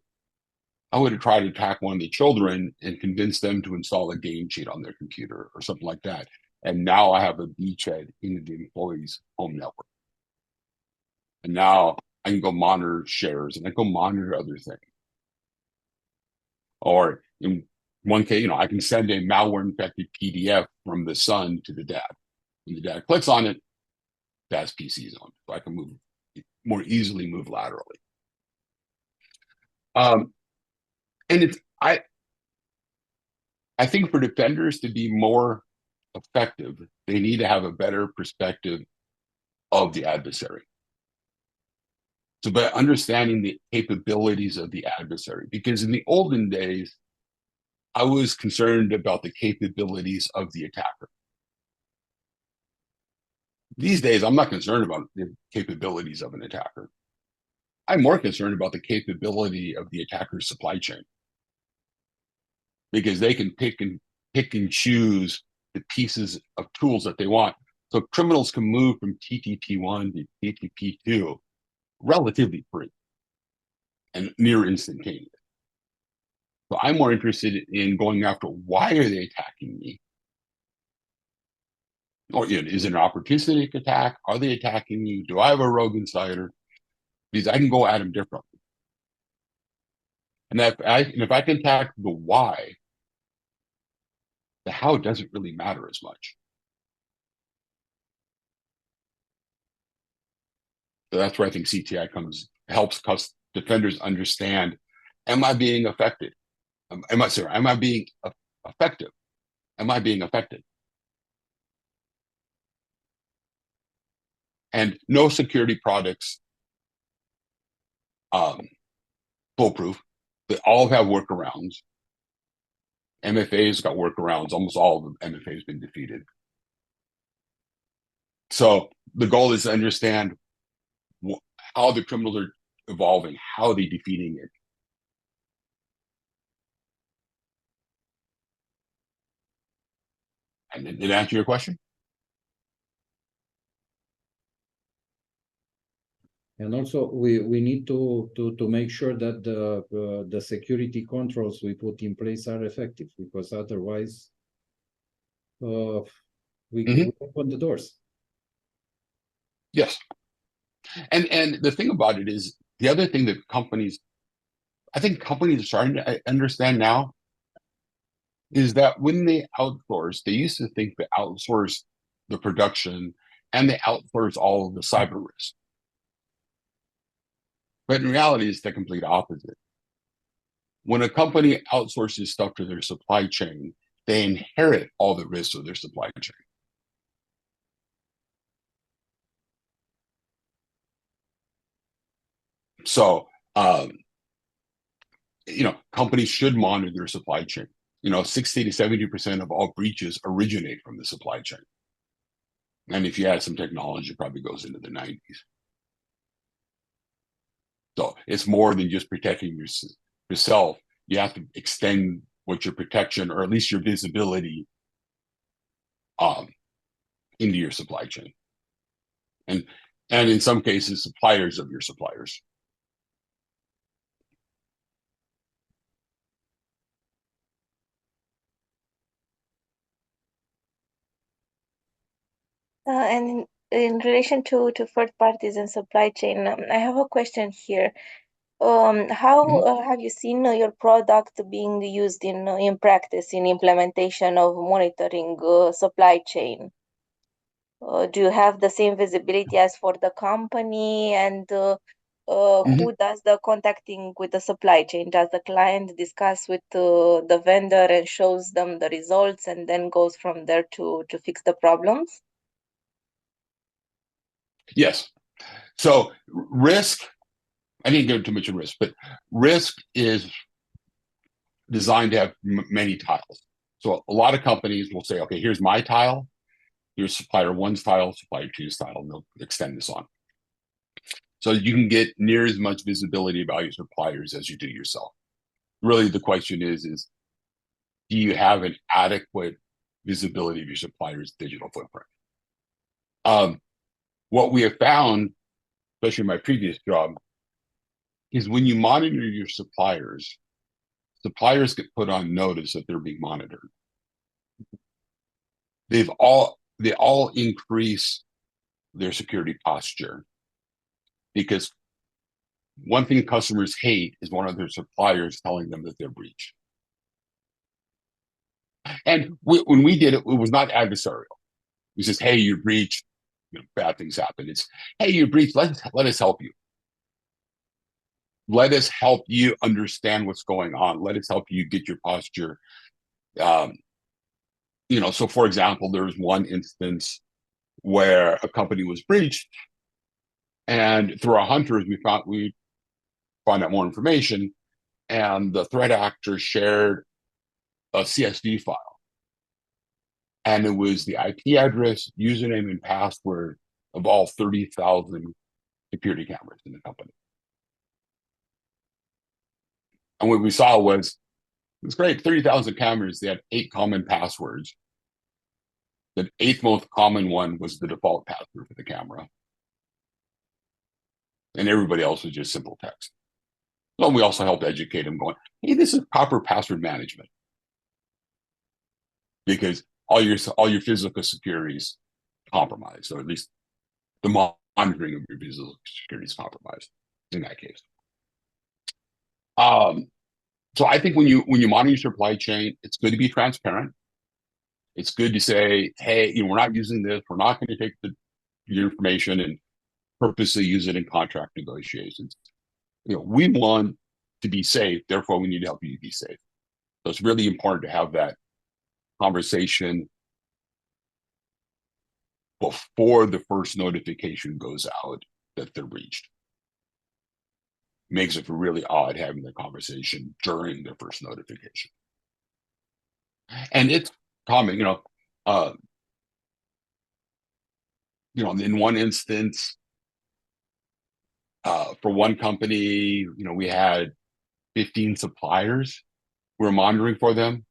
I would have tried to attack one of the children and convince them to install a game cheat on their computer or something like that. And now I have a beachhead into the employee's home network. And now I can go monitor shares and I go monitor other things. Or in one case, I can send a malware infected PDF from the son to the dad. When the dad clicks on it, fast PC zone, so I can more easily move laterally. And I think for defenders to be more effective, they need to have a better perspective of the adversary. So by understanding the capabilities of the adversary, because in the olden days, I was concerned about the capabilities of the attacker. These days, I'm not concerned about the capabilities of an attacker. I'm more concerned about the capability of the attacker's supply chain, because they can pick and choose the pieces of tools that they want. So criminals can move from TTP1 to TTP2 relatively free and near instantaneous. So I'm more interested in going after, why are they attacking me? Or is it an opportunistic attack? Are they attacking me? Do I have a rogue insider? Because I can go at them differently. And if I can attack the why, the how doesn't really matter as much. So that's where I think CTI helps defenders understand: am I being affected? Am I being effective? Am I being affected? And no security products foolproof. They all have workarounds. MFA's got workarounds. Almost all of the MFA has been defeated. So the goal is to understand how the criminals are evolving, how they're defeating it. And did it answer your question? And also, we need to make sure that the security controls we put in place are effective, because otherwise, we open the doors. Yes. And the thing about it is, the other thing that I think companies are starting to understand now, is that when they outsource, they used to think they outsource the production and they outsource all of the cyber risk. But in reality, it's the complete opposite. When a company outsources stuff to their supply chain, they inherit all the risks of their supply chain. So, companies should monitor their supply chain. 60 to 70% of all breaches originate from the supply chain. And if you add some technology, it probably goes into the 90s. So it's more than just protecting yourself. You have to extend what your protection, or at least your visibility, into your supply chain. And in some cases, suppliers of your suppliers. And in relation to third parties and supply chain, I have a question here. How have you seen your product being used in practice, in implementation of monitoring supply chain? Do you have the same visibility as for the company? And who does the contacting with the supply chain? Does the client discuss with the vendor and shows them the results, and then goes from there to fix the problems? Yes. So risk, I didn't go too much in risk, but risk is designed to have many tiles. So a lot of companies will say, okay, here's my tile, here's supplier one's tile, supplier two's tile, and they'll extend this on. So you can get near as much visibility about your suppliers as you do yourself. Really, the question is do you have an adequate visibility of your supplier's digital footprint? What we have found, especially in my previous job, is when you monitor your suppliers get put on notice that they're being monitored. They all increase their security posture, because one thing customers hate is one of their suppliers telling them that they're breached. And when we did it, it was not adversarial. It was just, hey, you're breached. bad things happen. It's, hey, you breached. Let us help you. Let us help you understand what's going on. Let us help you get your posture. So for example, there was one instance where a company was breached, and through our hunters, we found out more information, and the threat actor shared a CSV file, and it was the IP address, username, and password of all 30,000 security cameras in the company. And what we saw was, it was great, 30,000 cameras, they had 8 common passwords. The 8th most common one was the default password for the camera. And everybody else was just simple text. So we also helped educate them going, hey, this is proper password management. Because all your physical security is compromised, or at least the monitoring of your physical security is compromised in that case. So I think when you monitor your supply chain, it's good to be transparent. It's good to say, hey, we're not using this. We're not going to take your information and purposely use it in contract negotiations. We want to be safe. Therefore, we need to help you be safe. So it's really important to have that conversation before the first notification goes out that they're breached. Makes it really odd having the conversation during the first notification. And it's common, in one instance, for one company, we had 15 suppliers. We were monitoring for them.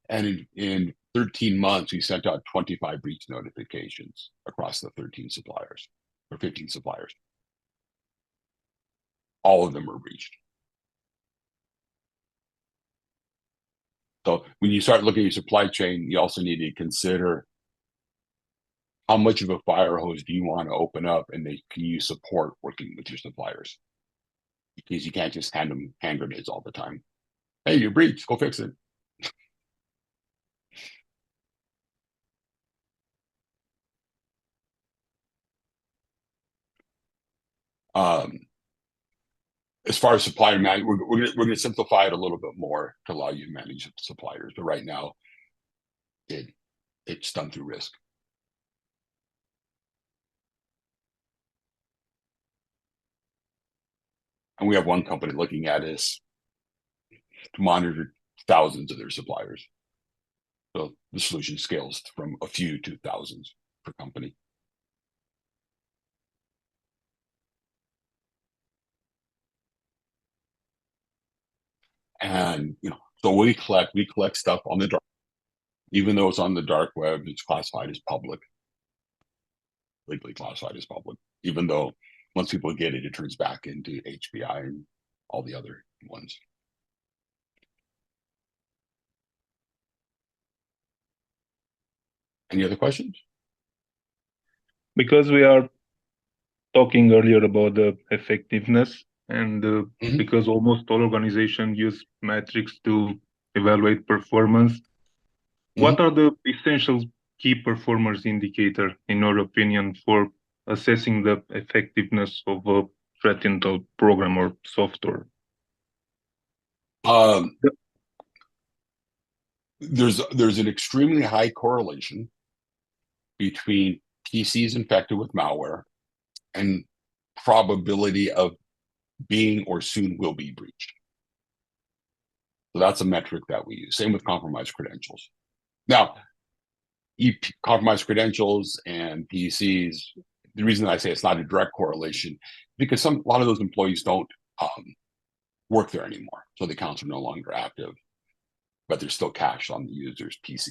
And in 13 months, we sent out 25 breach notifications across the 13 suppliers or 15 suppliers. All of them were breached. So when you start looking at your supply chain, you also need to consider how much of a fire hose do you want to open up, and can you support working with your suppliers? Because you can't just hand them hand grenades all the time. Hey, you breached, go fix it. As far as supplier management, we're going to simplify it a little bit more to allow you to manage suppliers. But right now, it's done through risk. And we have one company looking at us to monitor thousands of their suppliers. So the solution scales from a few to thousands per company. And so we collect stuff on the dark, even though it's on the dark web, it's classified as public, legally classified as public, even though once people get it, it turns back into HBI and all the other ones. Any other questions? Because we are talking earlier about the effectiveness, and because almost all organizations use metrics to evaluate performance, what are the essential key performance indicator, in your opinion, for assessing the effectiveness of a threat intel program or software? There's an extremely high correlation between PCs infected with malware and probability of being or soon will be breached. So that's a metric that we use. Same with compromised credentials. Now, compromised credentials and PCs, the reason I say it's not a direct correlation, because a lot of those employees don't work there anymore. So the accounts are no longer active, but they're still cached on the user's PC.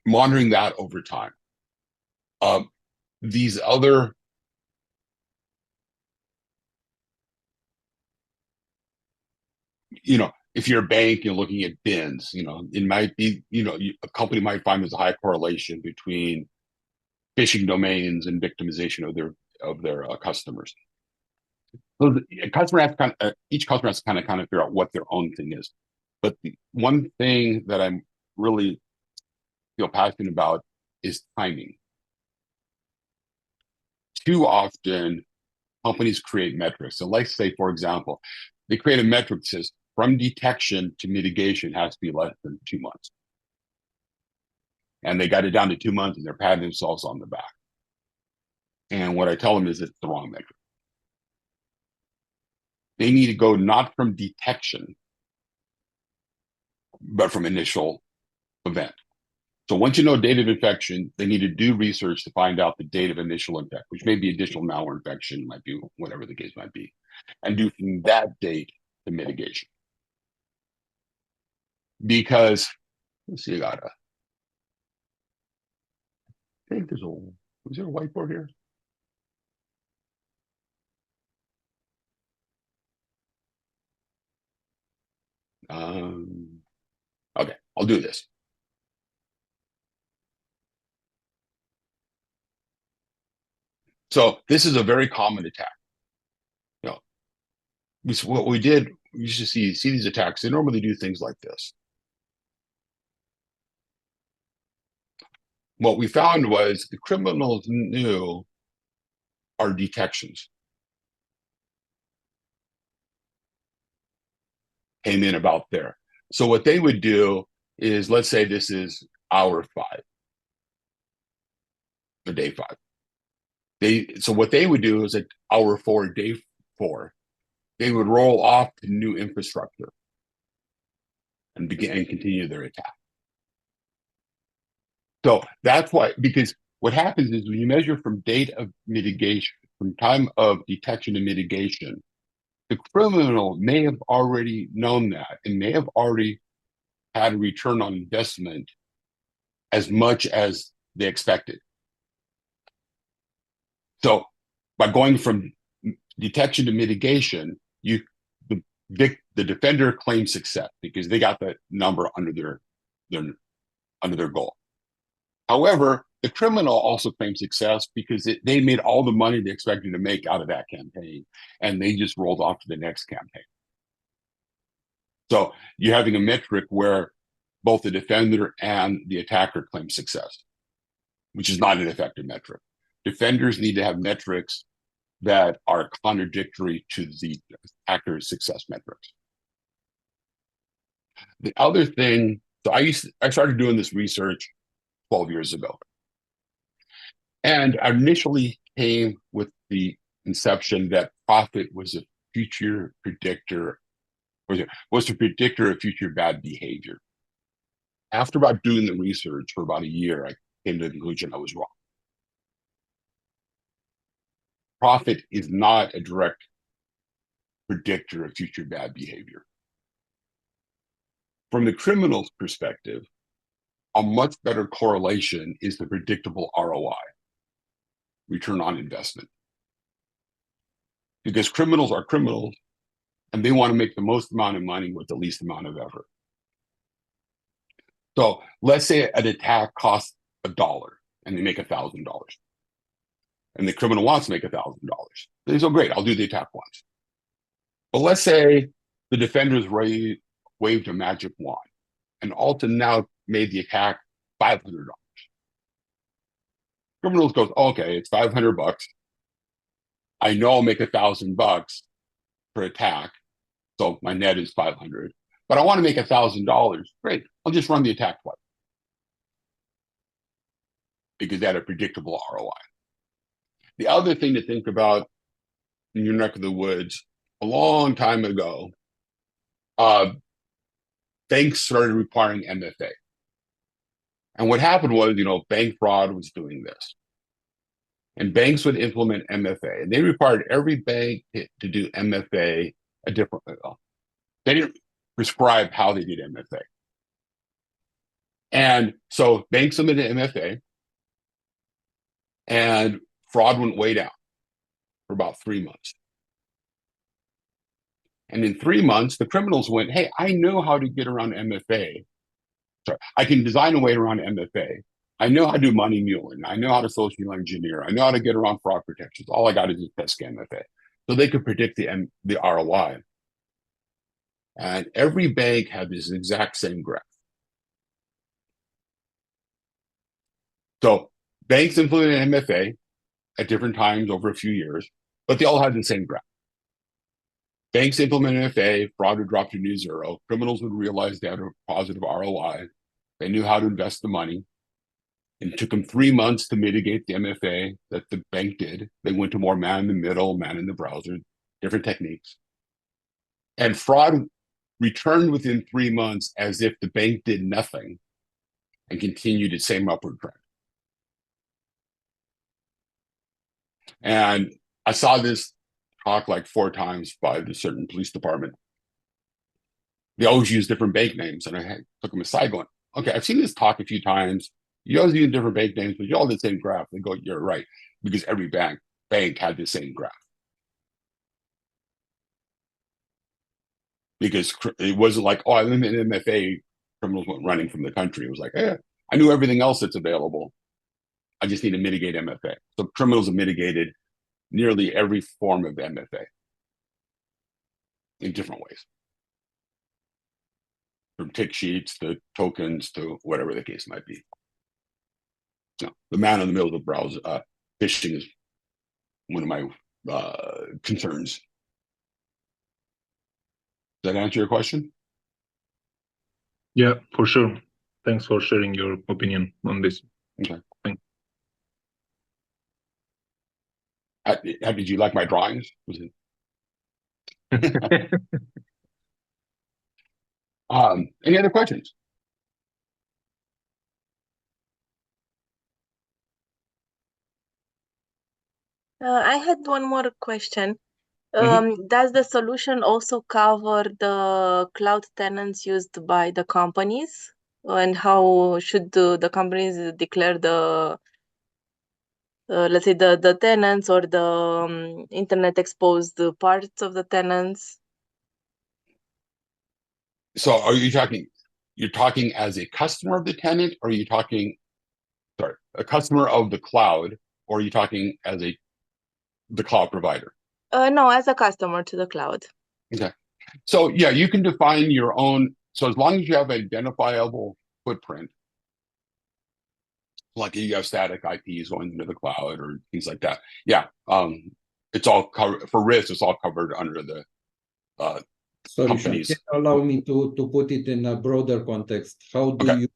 Monitoring that over time. These other if you're a bank, you're looking at bins, it might be, a company might find there's a high correlation between phishing domains and victimization of their customers. So each customer has to kind of figure out what their own thing is. But the one thing that I'm really feel passionate about is timing. too often companies create metrics. So let's say, for example, they create a metric that says from detection to mitigation has to be less than 2 months. And they got it down to 2 months and they're patting themselves on the back. And what I tell them is it's the wrong metric. They need to go not from detection, but from initial event. So once you know date of infection, they need to do research to find out the date of initial infection, which may be additional malware infection, might be whatever the case might be, and do from that date to mitigation. Because, let's see, I think was there a whiteboard here? Okay, I'll do this. So this is a very common attack. You know, what we did, we used to see these attacks. They normally do things like this. What we found was the criminals knew our detections. Came in about there. So what they would do is, let's say this is hour 5 or day 5. So what they would do is at hour 4, day 4, they would roll off to new infrastructure and begin and continue their attack. So that's why, because what happens is when you measure from date of mitigation, from time of detection to mitigation, the criminal may have already known that and may have already had a return on investment as much as they expected. So by going from detection to mitigation, the defender claims success because they got that number under their goal. However, the criminal also claims success because they made all the money they expected to make out of that campaign, and they just rolled off to the next campaign. So you're having a metric where both the defender and the attacker claim success, which is not an effective metric. Defenders need to have metrics that are contradictory to the attacker's success metrics. The other thing, so I started doing this research 12 years ago. And I initially came with the inception that profit was a future predictor, was a predictor of future bad behavior. After about doing the research for about a year, I came to the conclusion I was wrong. Profit is not a direct predictor of future bad behavior. From the criminal's perspective, a much better correlation is the predictable ROI, return on investment. Because criminals are criminals and they want to make the most amount of money with the least amount of effort. So let's say an attack costs $1 and they make $1,000. And the criminal wants to make $1,000. They say, great, I'll do the attack once. But let's say the defenders waved a magic wand and Alton now made the attack $500. Criminals goes, okay, it's $500. I know I'll make $1,000 per attack, so my net is 500. But I want to make $1,000. Great, I'll just run the attack twice because that a predictable ROI. The other thing to think about in your neck of the woods, a long time ago, banks started requiring MFA. And what happened was, bank fraud was doing this. And banks would implement MFA. And they required every bank to do MFA a different way. They didn't prescribe how they did MFA. And so banks submitted MFA, and fraud went way down for about 3 months. And in 3 months, the criminals went, hey, I know how to get around MFA. Sorry, I can design a way around MFA. I know how to do money muling. I know how to social engineer. I know how to get around fraud protections. All I got to do is test MFA. So they could predict the ROI. And every bank had this exact same graph. So banks implemented MFA. at different times over a few years, but they all had the same graph. Banks implement MFA, fraud would drop to near zero, criminals would realize they had a positive ROI, they knew how to invest the money. And it took them 3 months to mitigate the MFA that the bank did. They went to more man in the middle, man in the browser, different techniques. And fraud returned within 3 months as if the bank did nothing and continued its same upward trend. And I saw this talk like 4 times by the certain police department. They always use different bank names. And I took them aside going, okay, I've seen this talk a few times. You always use different bank names, but you all have the same graph. They go, you're right, because every bank had the same graph. Because it wasn't like, oh, I limited MFA, criminals went running from the country. It was like, I knew everything else that's available. I just need to mitigate MFA. So criminals have mitigated nearly every form of MFA in different ways. From tick sheets to tokens to whatever the case might be. No, the man in the middle of the browser, phishing is one of my concerns. Does that answer your question? Yeah, for sure. Thanks for sharing your opinion on this. Okay. Did you like my drawings? Any other questions? I had one more question. Does the solution also cover the cloud tenants used by the companies? And how should the companies declare the, let's say, the tenants or the internet exposed parts of the tenants? So are you're talking as a customer of the tenant, or are you talking, sorry, a customer of the cloud, or are you talking as the cloud provider? No, as a customer to the cloud. Okay. So yeah, you can define your own. So as long as you have identifiable footprint, like you have static IPs going into the cloud or things like that. Yeah. It's all covered for risk. It's all covered under the Sorry, companies. Sean, can you allow me to put it in a broader context? How do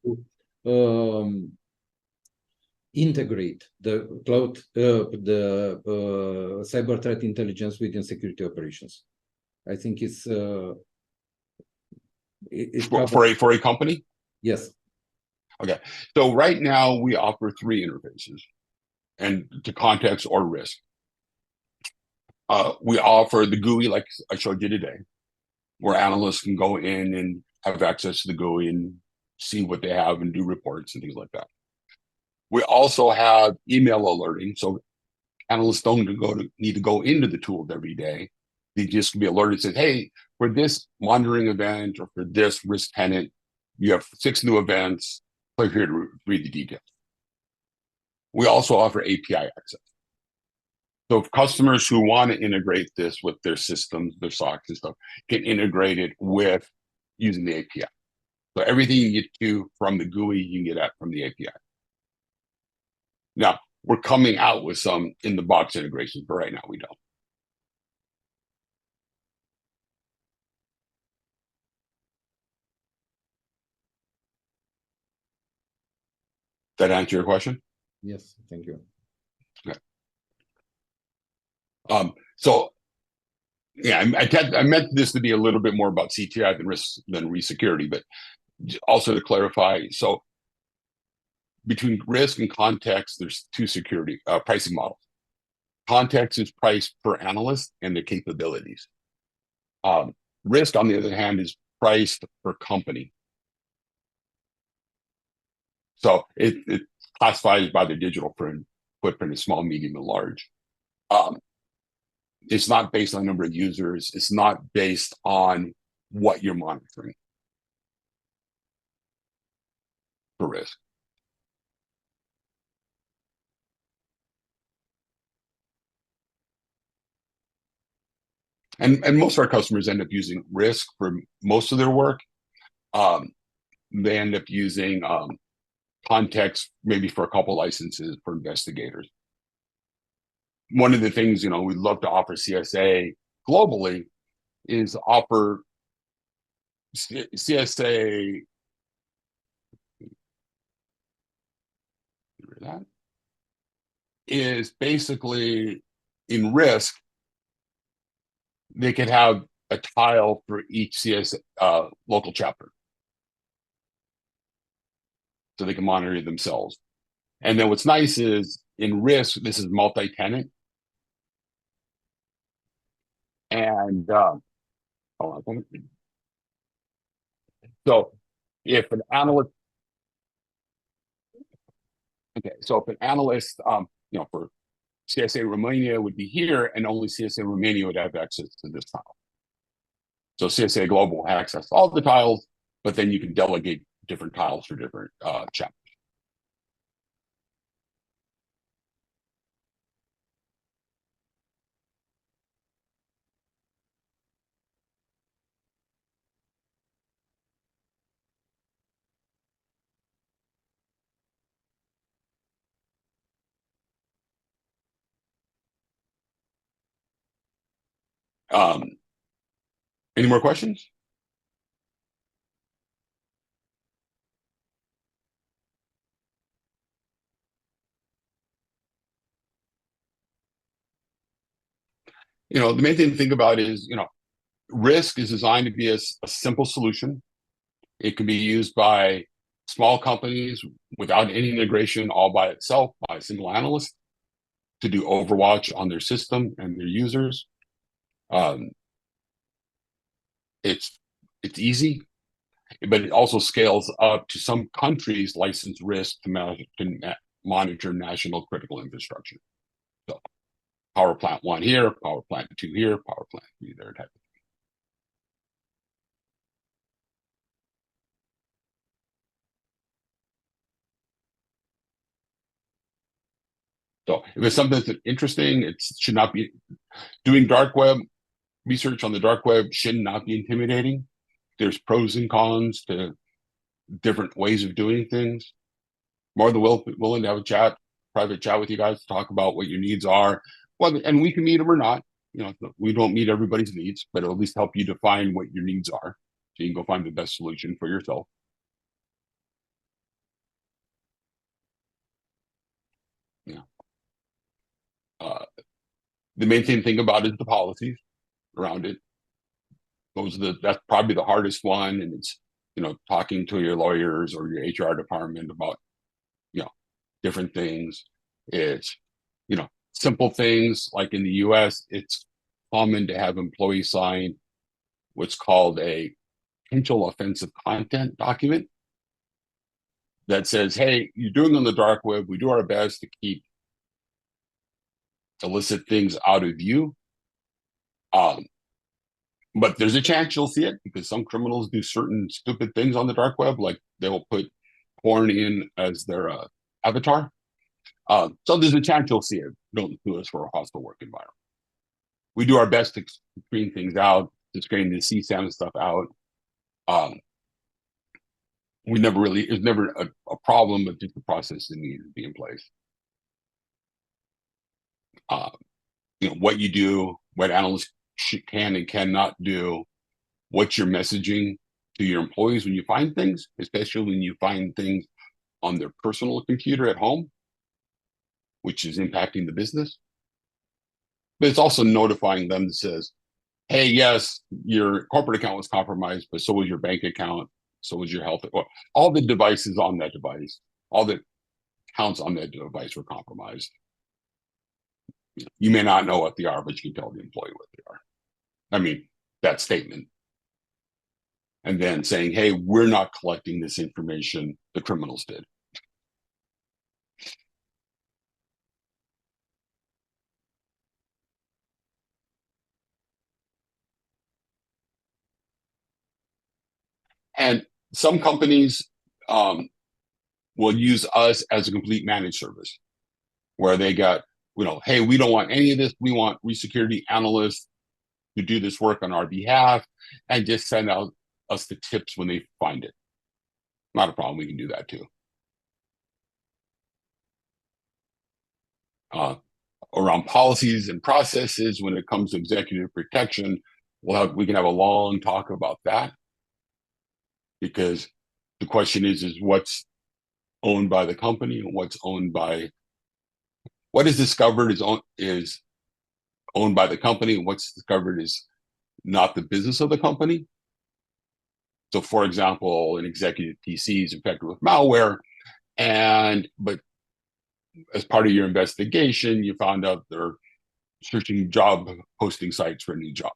you integrate the cloud, the cyber threat intelligence within security operations? I think it's for a company. Yes. Okay. So right now we offer 3 interfaces, and to context or risk. We offer the GUI, like I showed you today, where analysts can go in and have access to the GUI and see what they have and do reports and things like that. We also have email alerting, so analysts don't need to go into the tool every day. They just can be alerted, says, hey, for this monitoring event or for this risk tenant, you have 6 new events. Click here to read the details. We also offer API access. So if customers who want to integrate this with their systems, their SOCs and stuff, can integrate it with using the API. So everything you get to from the GUI, you can get at from the API. Now, we're coming out with some in-the-box integrations, but right now we don't. Does that answer your question? Yes, thank you. Okay. So, yeah, I meant this to be a little bit more about CTI than Resecurity, but also to clarify, so between risk and context, there's 2 security pricing models. Context is priced per analyst and their capabilities. Risk, on the other hand, is priced per company. So it classifies by the digital footprint as small, medium, and large. It's not based on number of users. It's not based on what you're monitoring for risk. And most of our customers end up using risk for most of their work. They end up using context maybe for a couple licenses for investigators. one of the things, we'd love to offer CSA globally is offer CSA. That is basically in risk. They could have a tile for each CS local chapter, so they can monitor themselves. And then what's nice is in risk, this is multi-tenant, and so if an analyst, for CSA Romania would be here, and only CSA Romania would have access to this tile. So CSA Global will access all the tiles, but then you can delegate different tiles for different chapters. Any more questions? The main thing to think about is, risk is designed to be a simple solution. It can be used by small companies without any integration, all by itself, by a single analyst to do overwatch on their system and their users. It's easy, but it also scales up to some countries' license risk to monitor national critical infrastructure. So power plant 1 here, power plant 2 here, power plant 3 there, type of thing. So if it's something that's interesting, it should not be doing dark web research on the dark web should not be intimidating. There's pros and cons to different ways of doing things. More than willing to have a private chat with you guys to talk about what your needs are. Well, and we can meet them or not. We don't meet everybody's needs, but it'll at least help you define what your needs are, so you can go find the best solution for yourself. The main thing to think about is the policies around it. That's probably the hardest one, and it's talking to your lawyers or your HR department about different things. It's simple things like in the US, it's common to have employees sign what's called a potential offensive content document that says, hey, you're doing on the dark web, we do our best to keep illicit things out of you. But there's a chance you'll see it because some criminals do certain stupid things on the dark web, like they will put porn in as their avatar. So there's a chance you'll see it. Don't do this for a hostile work environment. We do our best to screen things out, to screen the CSAM stuff out. It's never a problem, but just the process that needs to be in place. What you do, what analysts can and cannot do, what's your messaging to your employees when you find things, especially when you find things on their personal computer at home, which is impacting the business. But it's also notifying them that says, hey, yes, your corporate account was compromised, but so was your bank account, so was your health. All the devices on that device, all the accounts on that device were compromised. You may not know what they are, but you can tell the employee what they are. I mean, that statement. And then saying, hey, we're not collecting this information, the criminals did. And some companies will use us as a complete managed service where they got, hey, we don't want any of this. We want Resecurity analysts to do this work on our behalf and just send out us the tips when they find it. Not a problem. We can do that too. around policies and processes when it comes to executive protection. We can have a long talk about that, because the question is what's owned by the company and what's owned by, what is discovered is owned by the company, and what's discovered is not the business of the company. So for example, an executive PC is infected with malware, but as part of your investigation, you found out they're searching job posting sites for a new job.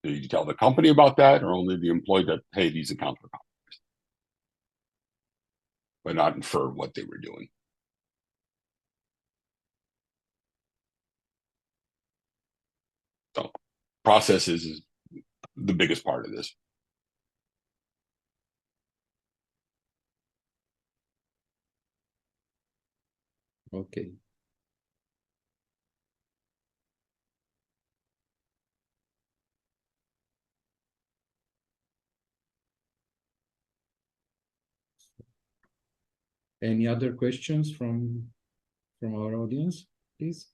Did you tell the company about that, or only the employee that, hey, these accounts were compromised, but not infer what they were doing? So processes is the biggest part of this. Okay. Any other questions from our audience, please?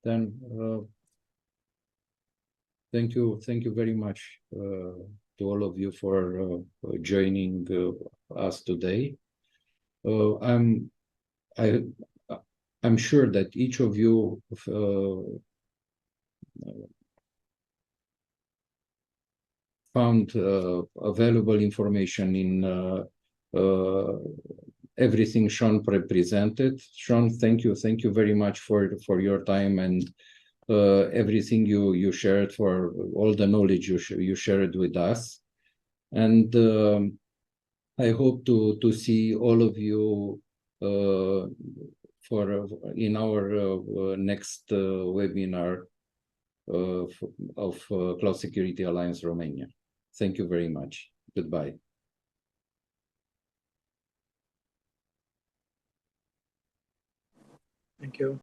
Then thank you very much to all of you for joining us today. I'm sure that each of you found available information in everything Sean presented. Sean, thank you very much for your time and everything you shared, for all the knowledge you shared with us. And I hope to see all of you in our next webinar of Cloud Security Alliance Romania. Thank you very much. Goodbye. Thank you.